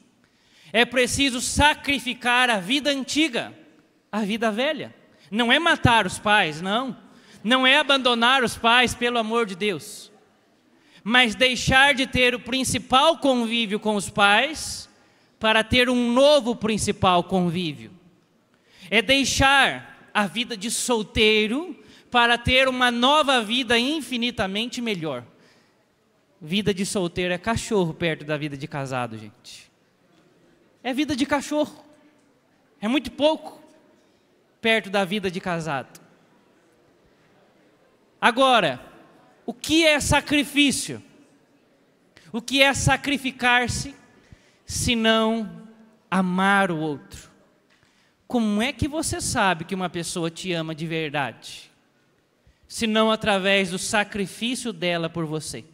É preciso sacrificar a vida antiga, a vida velha. Não é matar os pais, não. Não é abandonar os pais, pelo amor de Deus. Mas deixar de ter o principal convívio com os pais para ter um novo principal convívio. É deixar a vida de solteiro para ter uma nova vida infinitamente melhor. Vida de solteiro é cachorro perto da vida de casado, gente. É vida de cachorro. É muito pouco perto da vida de casado. Agora, o que é sacrifício? O que é sacrificar-se, se não amar o outro? Como é que você sabe que uma pessoa te ama de verdade? Se não através do sacrifício dela por você.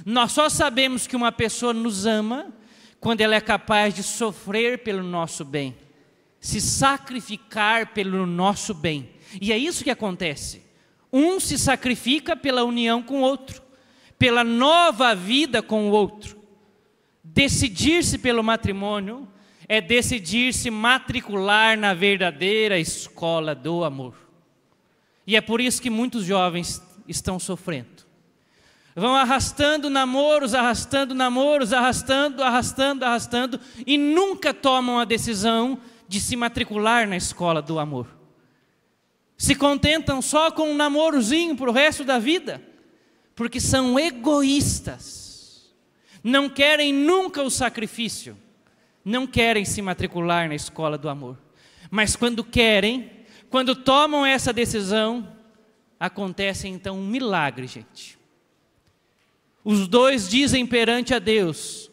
Nós só sabemos que uma pessoa nos ama quando ela é capaz de sofrer pelo nosso bem, se sacrificar pelo nosso bem. E é isso que acontece. Um se sacrifica pela união com o outro, pela nova vida com o outro. Decidir-se pelo matrimônio é decidir-se matricular na verdadeira escola do amor. E é por isso que muitos jovens estão sofrendo. Vão arrastando namoros, arrastando, e nunca tomam a decisão de se matricular na escola do amor. Se contentam só com um namorozinho para o resto da vida, porque são egoístas. Não querem nunca o sacrifício, não querem se matricular na escola do amor. Mas quando querem, quando tomam essa decisão, acontece então um milagre, gente. Os dois dizem perante a Deus: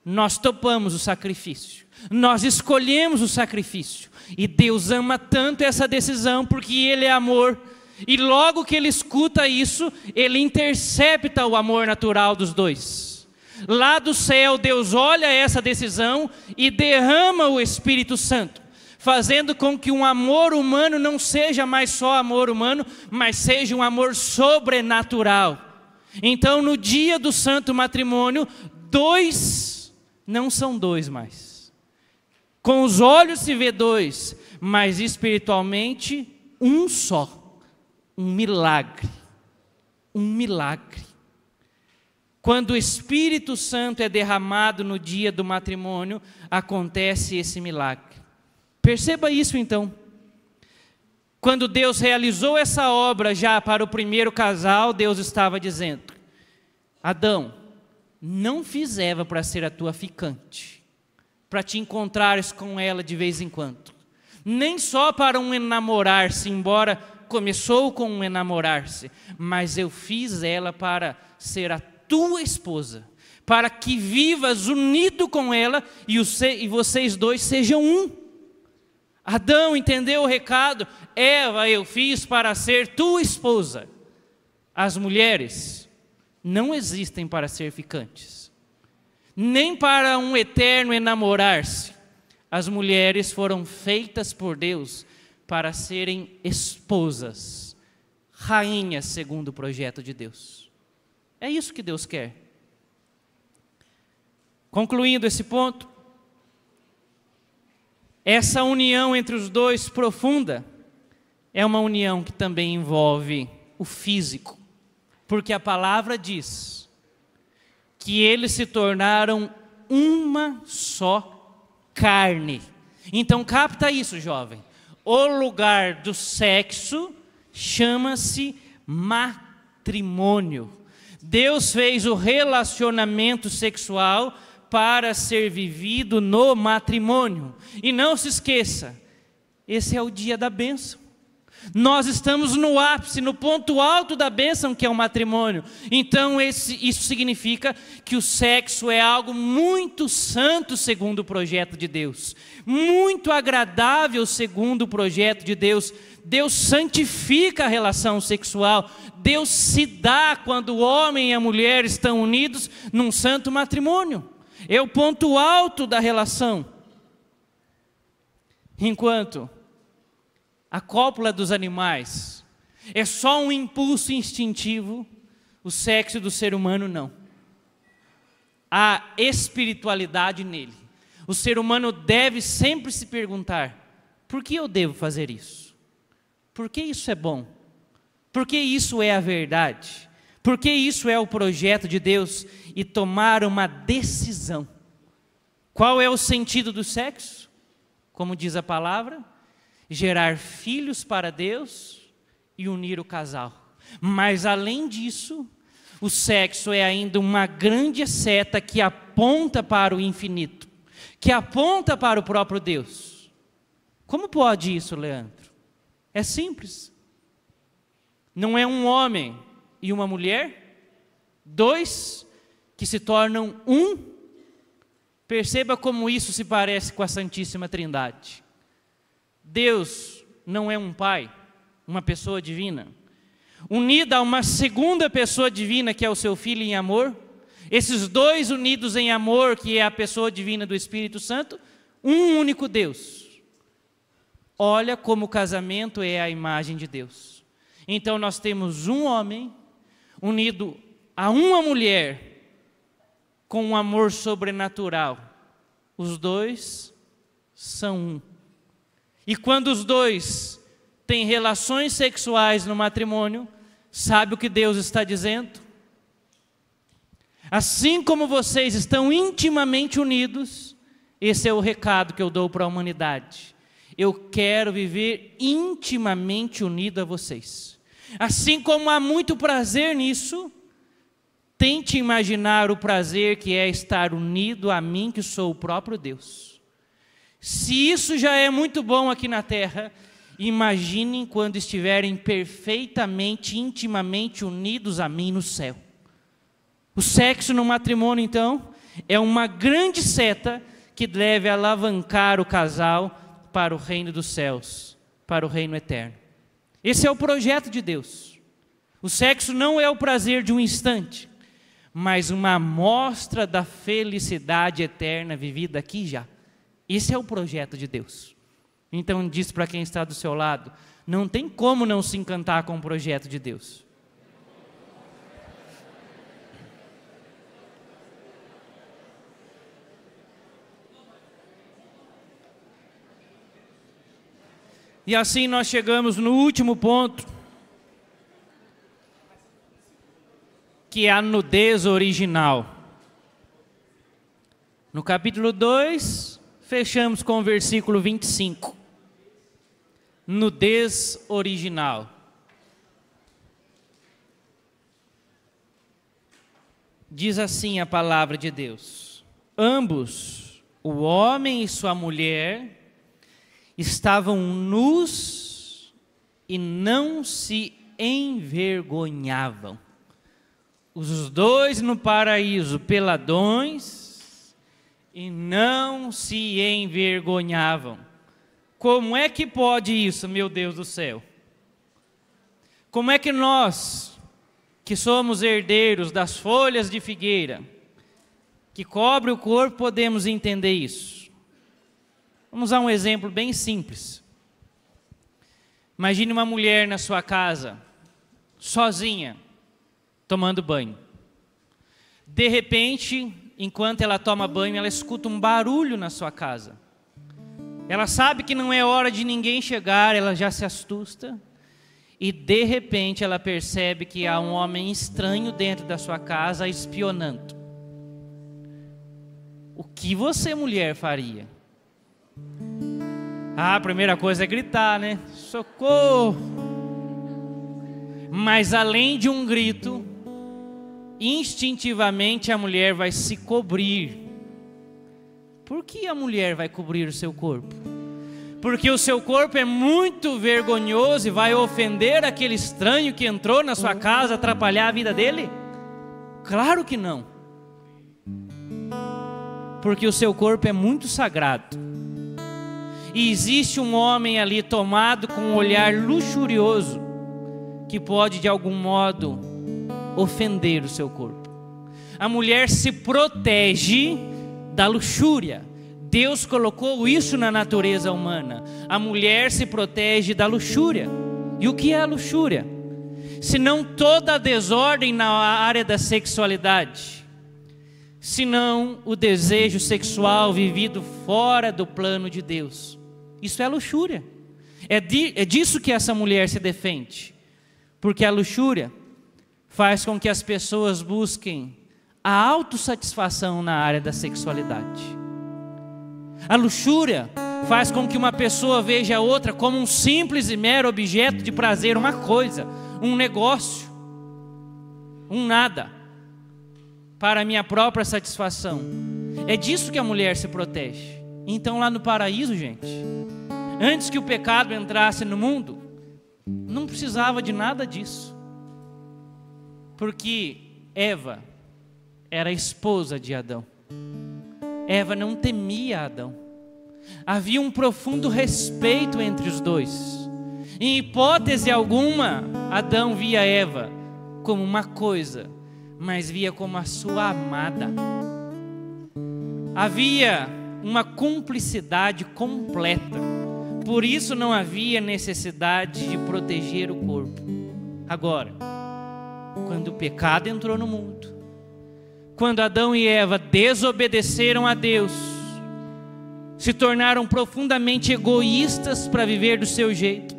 nós topamos o sacrifício, nós escolhemos o sacrifício. E Deus ama tanto essa decisão, porque Ele é amor. E logo que Ele escuta isso, Ele intercepta o amor natural dos dois. Lá do céu, Deus olha essa decisão e derrama o Espírito Santo, fazendo com que um amor humano não seja mais só amor humano, mas seja um amor sobrenatural. Então, no dia do santo matrimônio, dois não são dois mais. Com os olhos se vê dois, mas espiritualmente um só. Um milagre. Um milagre. Quando o Espírito Santo é derramado no dia do matrimônio, acontece esse milagre. Perceba isso então. Quando Deus realizou essa obra já para o primeiro casal, Deus estava dizendo: Adão, não fiz Eva para ser a tua ficante, para te encontrares com ela de vez em quando. Nem só para um enamorar-se, embora começou com um enamorar-se, mas eu fiz ela para ser a tua esposa, para que vivas unido com ela e vocês dois sejam um. Adão entendeu o recado? Eva eu fiz para ser tua esposa. As mulheres não existem para ser ficantes, nem para um eterno enamorar-se. As mulheres foram feitas por Deus para serem esposas, rainhas segundo o projeto de Deus. É isso que Deus quer. Concluindo esse ponto, essa união entre os dois profunda é uma união que também envolve o físico, porque a palavra diz que eles se tornaram uma só carne. Então capta isso, jovem. O lugar do sexo chama-se matrimônio. Deus fez o relacionamento sexual para ser vivido no matrimônio. E não se esqueça, esse é o dia da bênção. Nós estamos no ápice, no ponto alto da bênção que é o matrimônio. Então isso significa que o sexo é algo muito santo segundo o projeto de Deus, muito agradável segundo o projeto de Deus. Deus santifica a relação sexual. Deus se dá quando o homem e a mulher estão unidos num santo matrimônio. É o ponto alto da relação. Enquanto a cópula dos animais é só um impulso instintivo, o sexo do ser humano não. Há espiritualidade nele. O ser humano deve sempre se perguntar: por que eu devo fazer isso? Por que isso é bom? Por que isso é a verdade? Por que isso é o projeto de Deus? E tomar uma decisão. Qual é o sentido do sexo? Como diz a palavra: gerar filhos para Deus e unir o casal. Mas além disso, o sexo é ainda uma grande seta que aponta para o infinito, que aponta para o próprio Deus. Como pode isso, Leandro? É simples. Não é um homem e uma mulher, dois que se tornam um. Perceba como isso se parece com a Santíssima Trindade. Deus não é um pai, uma pessoa divina, unida a uma segunda pessoa divina que é o seu Filho em amor. Esses dois unidos em amor, que é a pessoa divina do Espírito Santo, um único Deus. Olha como o casamento é a imagem de Deus. Então nós temos um homem unido a uma mulher com um amor sobrenatural. Os dois são um. E quando os dois têm relações sexuais no matrimônio, sabe o que Deus está dizendo? Assim como vocês estão intimamente unidos, esse é o recado que eu dou para a humanidade. Eu quero viver intimamente unido a vocês. Assim como há muito prazer nisso, tente imaginar o prazer que é estar unido a mim, que sou o próprio Deus. Se isso já é muito bom aqui na terra, imaginem quando estiverem perfeitamente, intimamente unidos a mim no céu. O sexo no matrimônio, então, é uma grande seta que deve alavancar o casal para o reino dos céus, para o reino eterno. Esse é o projeto de Deus. O sexo não é o prazer de um instante, mas uma amostra da felicidade eterna vivida aqui já. Esse é o projeto de Deus. Então diz para quem está do seu lado: não tem como não se encantar com o projeto de Deus. E assim nós chegamos no último ponto, que é a nudez original. No capítulo 2, fechamos com o versículo 25. Nudez original. Diz assim a palavra de Deus: ambos, o homem e sua mulher, estavam nus e não se envergonhavam. Os dois no paraíso peladões e não se envergonhavam. Como é que pode isso, meu Deus do céu? Como é que nós, que somos herdeiros das folhas de figueira, que cobre o corpo, podemos entender isso? Vamos usar um exemplo bem simples. Imagine uma mulher na sua casa, sozinha, tomando banho. De repente, enquanto ela toma banho, ela escuta um barulho na sua casa. Ela sabe que não é hora de ninguém chegar, ela já se assusta. E de repente ela percebe que há um homem estranho dentro da sua casa espionando. O que você, mulher, faria? A primeira coisa é gritar, né? Socorro! Mas além de um grito, instintivamente a mulher vai se cobrir. Por que a mulher vai cobrir o seu corpo? Porque o seu corpo é muito vergonhoso e vai ofender aquele estranho que entrou na sua casa, atrapalhar a vida dele? Claro que não. Porque o seu corpo é muito sagrado. E existe um homem ali tomado com um olhar luxurioso que pode de algum modo ofender o seu corpo. A mulher se protege da luxúria. Deus colocou isso na natureza humana. A mulher se protege da luxúria. E o que é a luxúria? Senão toda a desordem na área da sexualidade, senão o desejo sexual vivido fora do plano de Deus. Isso é luxúria. É disso que essa mulher se defende. Porque a luxúria faz com que as pessoas busquem a autossatisfação na área da sexualidade. A luxúria faz com que uma pessoa veja a outra como um simples e mero objeto de prazer, uma coisa, um negócio, um nada, para a minha própria satisfação. É disso que a mulher se protege. Então lá no paraíso, gente, antes que o pecado entrasse no mundo, não precisava de nada disso. Porque Eva era a esposa de Adão. Eva não temia Adão. Havia um profundo respeito entre os dois. Em hipótese alguma, Adão via Eva como uma coisa, mas via como a sua amada. Havia uma cumplicidade completa. Por isso não havia necessidade de proteger o corpo. Agora, quando o pecado entrou no mundo, quando Adão e Eva desobedeceram a Deus, se tornaram profundamente egoístas para viver do seu jeito,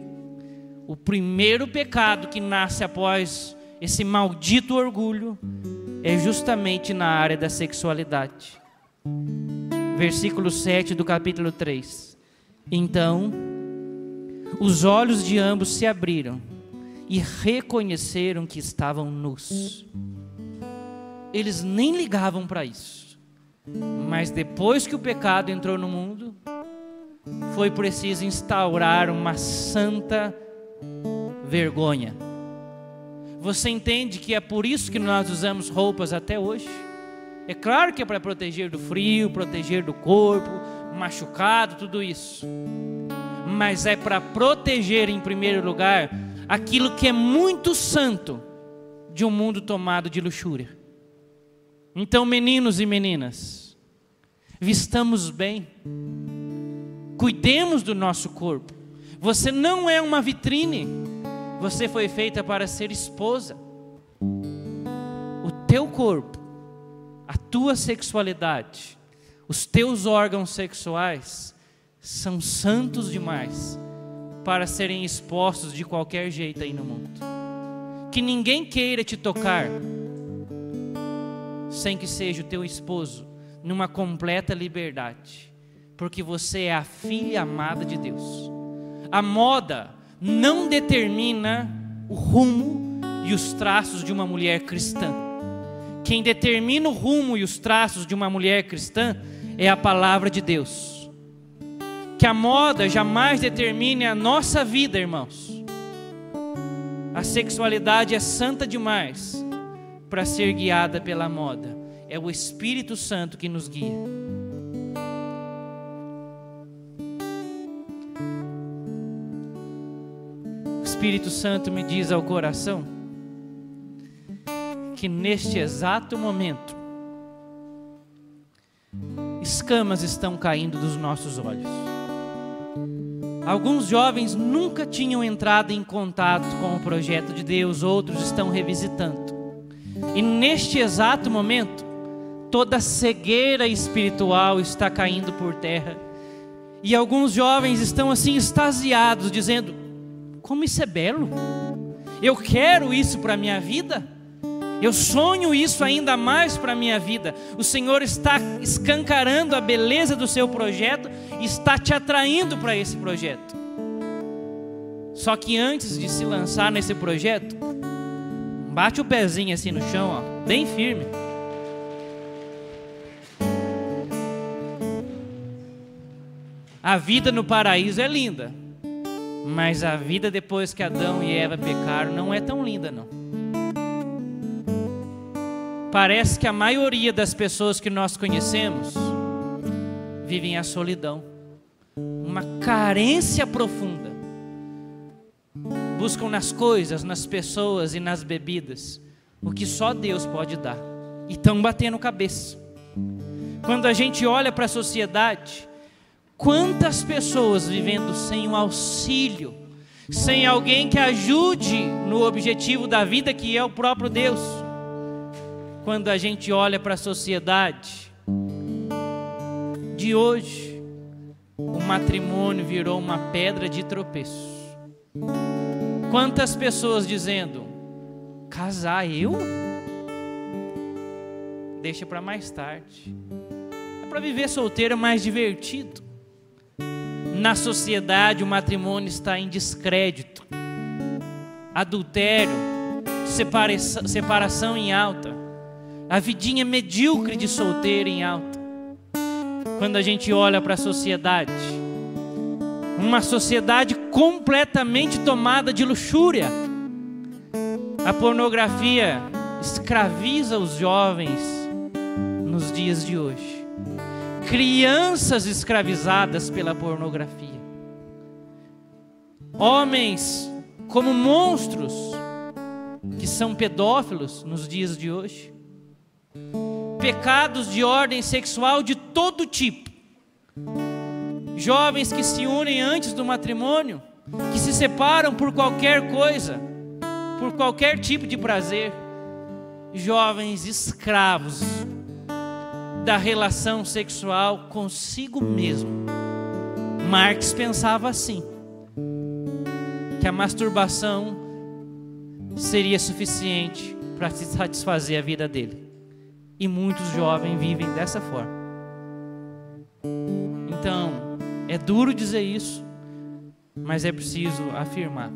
o primeiro pecado que nasce após esse maldito orgulho é justamente na área da sexualidade. Versículo 7 do capítulo 3. Então, os olhos de ambos se abriram e reconheceram que estavam nus. Eles nem ligavam para isso. Mas depois que o pecado entrou no mundo, foi preciso instaurar uma santa vergonha. Você entende que é por isso que nós usamos roupas até hoje? É claro que é para proteger do frio, proteger do corpo, machucado, tudo isso. Mas é para proteger em primeiro lugar aquilo que é muito santo de um mundo tomado de luxúria. Então, meninos e meninas, vistamos bem, cuidemos do nosso corpo. Você não é uma vitrine, você foi feita para ser esposa. O teu corpo, a tua sexualidade, os teus órgãos sexuais são santos demais para serem expostos de qualquer jeito aí no mundo. Que ninguém queira te tocar sem que seja o teu esposo, numa completa liberdade, porque você é a filha amada de Deus. A moda não determina o rumo e os traços de uma mulher cristã. Quem determina o rumo e os traços de uma mulher cristã é a palavra de Deus. Que a moda jamais determine a nossa vida, irmãos. A sexualidade é santa demais para ser guiada pela moda. É o Espírito Santo que nos guia. O Espírito Santo me diz ao coração que neste exato momento escamas estão caindo dos nossos olhos. Alguns jovens nunca tinham entrado em contato com o projeto de Deus, outros estão revisitando. E neste exato momento, toda cegueira espiritual está caindo por terra. E alguns jovens estão assim extasiados, dizendo: como isso é belo! Eu quero isso para a minha vida. Eu sonho isso ainda mais para a minha vida. O Senhor está escancarando a beleza do seu projeto e está te atraindo para esse projeto. Só que antes de se lançar nesse projeto, bate o pezinho assim no chão, ó, bem firme. A vida no paraíso é linda, mas a vida depois que Adão e Eva pecaram não é tão linda, não. Parece que a maioria das pessoas que nós conhecemos vivem a solidão, uma carência profunda. Buscam nas coisas, nas pessoas e nas bebidas o que só Deus pode dar, e estão batendo cabeça. Quando a gente olha para a sociedade, quantas pessoas vivendo sem um auxílio, sem alguém que ajude no objetivo da vida, que é o próprio Deus. Quando a gente olha para a sociedade de hoje, o matrimônio virou uma pedra de tropeço. Quantas pessoas dizendo: casar eu? Deixa para mais tarde. É para viver solteiro, é mais divertido. Na sociedade o matrimônio está em descrédito, adultério, separação em alta, a vidinha medíocre de solteiro em alta. Quando a gente olha para a sociedade, uma sociedade completamente tomada de luxúria, a pornografia escraviza os jovens nos dias de hoje. Crianças escravizadas pela pornografia. Homens como monstros que são pedófilos nos dias de hoje. Pecados de ordem sexual de todo tipo. Jovens que se unem antes do matrimônio, que se separam por qualquer coisa, por qualquer tipo de prazer. Jovens escravos da relação sexual consigo mesmo. Marx pensava assim, que a masturbação seria suficiente para satisfazer a vida dele. E muitos jovens vivem dessa forma. Então, é duro dizer isso, mas é preciso afirmar.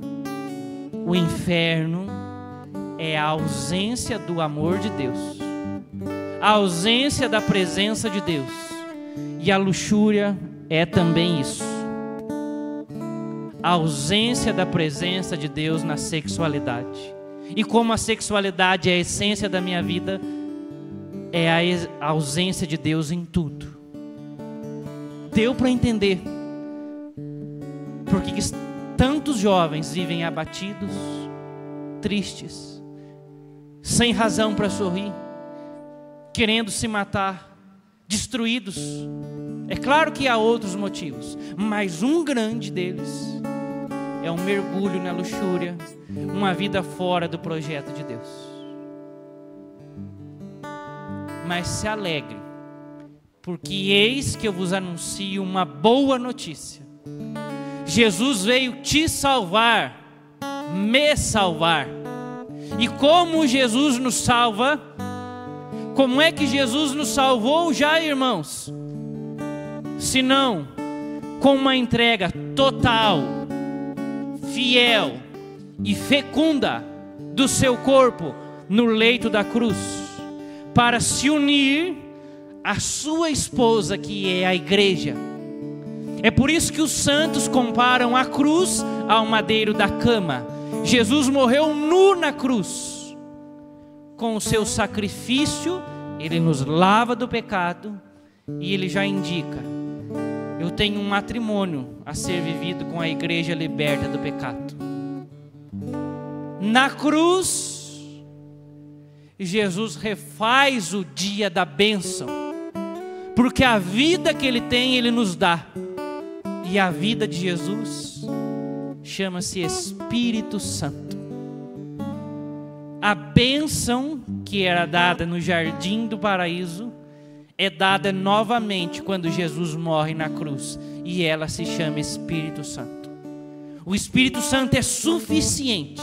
O inferno é a ausência do amor de Deus, a ausência da presença de Deus. E a luxúria é também isso. A ausência da presença de Deus na sexualidade. E como a sexualidade é a essência da minha vida, é a ausência de Deus em tudo. Deu para entender por que tantos jovens vivem abatidos, tristes, sem razão para sorrir, querendo se matar, destruídos. É claro que há outros motivos, mas um grande deles é um mergulho na luxúria, uma vida fora do projeto de Deus. Mas se alegre, porque eis que eu vos anuncio uma boa notícia. Jesus veio te salvar, me salvar. E como Jesus nos salva? Como é que Jesus nos salvou já, irmãos? Se não com uma entrega total, fiel e fecunda do seu corpo no leito da cruz, para se unir à sua esposa, que é a igreja. É por isso que os santos comparam a cruz ao madeiro da cama. Jesus morreu nu na cruz. Com o seu sacrifício, ele nos lava do pecado e ele já indica: eu tenho um matrimônio a ser vivido com a igreja liberta do pecado. Na cruz, Jesus refaz o dia da bênção, porque a vida que ele tem, ele nos dá. E a vida de Jesus chama-se Espírito Santo. A bênção que era dada no jardim do paraíso é dada novamente quando Jesus morre na cruz, e ela se chama Espírito Santo. O Espírito Santo é suficiente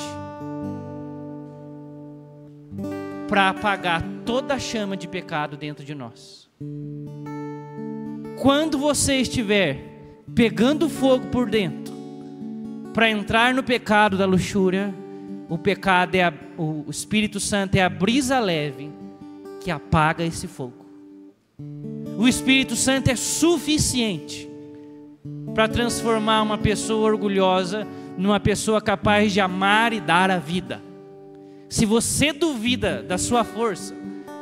para apagar toda a chama de pecado dentro de nós. Quando você estiver pegando fogo por dentro, para entrar no pecado da luxúria, o Espírito Santo é a brisa leve que apaga esse fogo. O Espírito Santo é suficiente para transformar uma pessoa orgulhosa numa pessoa capaz de amar e dar a vida. Se você duvida da sua força,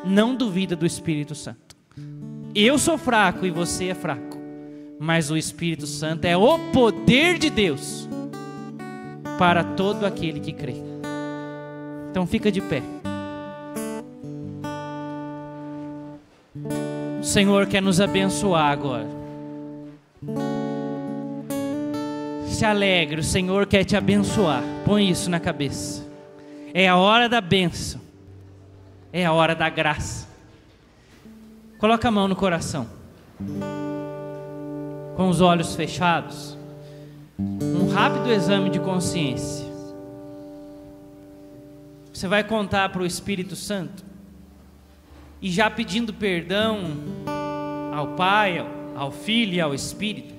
não duvida do Espírito Santo. Eu sou fraco e você é fraco, mas o Espírito Santo é o poder de Deus para todo aquele que crê. Então fica de pé. O Senhor quer nos abençoar agora. Se alegre, o Senhor quer te abençoar. Põe isso na cabeça. É a hora da bênção. É a hora da graça. Coloca a mão no coração. Com os olhos fechados. Um rápido exame de consciência. Você vai contar para o Espírito Santo. E já pedindo perdão ao Pai, ao Filho e ao Espírito,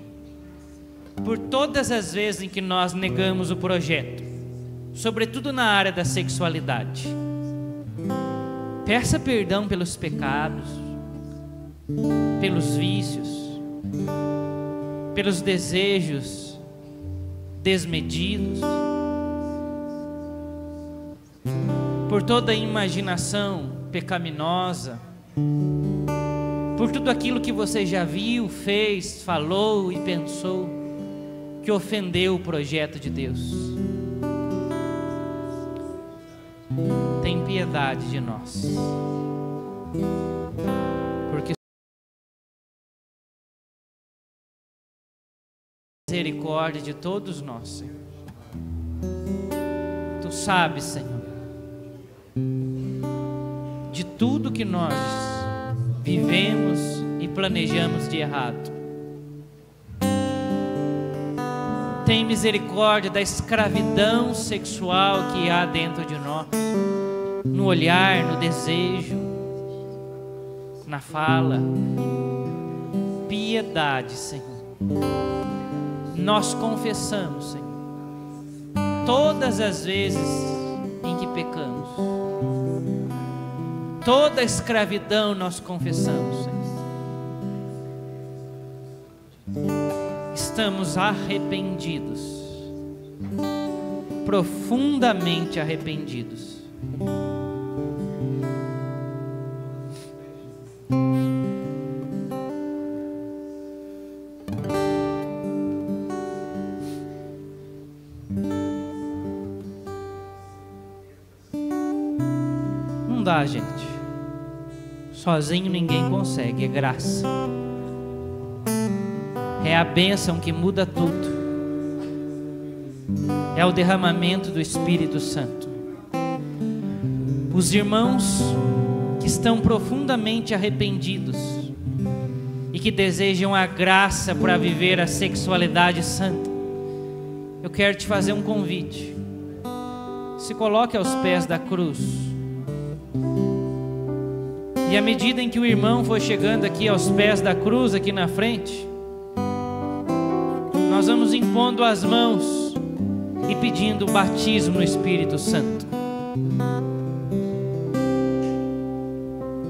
por todas as vezes em que nós negamos o projeto, sobretudo na área da sexualidade. Peça perdão pelos pecados, pelos vícios, pelos desejos desmedidos, por toda a imaginação pecaminosa, por tudo aquilo que você já viu, fez, falou e pensou que ofendeu o projeto de Deus. Tem piedade de nós, porque misericórdia de todos nós, Senhor. Tu sabes, Senhor, de tudo que nós vivemos e planejamos de errado. Tem misericórdia da escravidão sexual que há dentro de nós, no olhar, no desejo, na fala. Piedade, Senhor. Nós confessamos, Senhor, todas as vezes em que pecamos. Toda escravidão nós confessamos, Senhor. Estamos arrependidos, profundamente arrependidos. Não dá, gente. Sozinho ninguém consegue, é graça. É a bênção que muda tudo. É o derramamento do Espírito Santo. Os irmãos que estão profundamente arrependidos e que desejam a graça para viver a sexualidade santa, eu quero te fazer um convite. Se coloque aos pés da cruz. E à medida em que o irmão for chegando aqui aos pés da cruz, aqui na frente, nós vamos impondo as mãos e pedindo o batismo no Espírito Santo.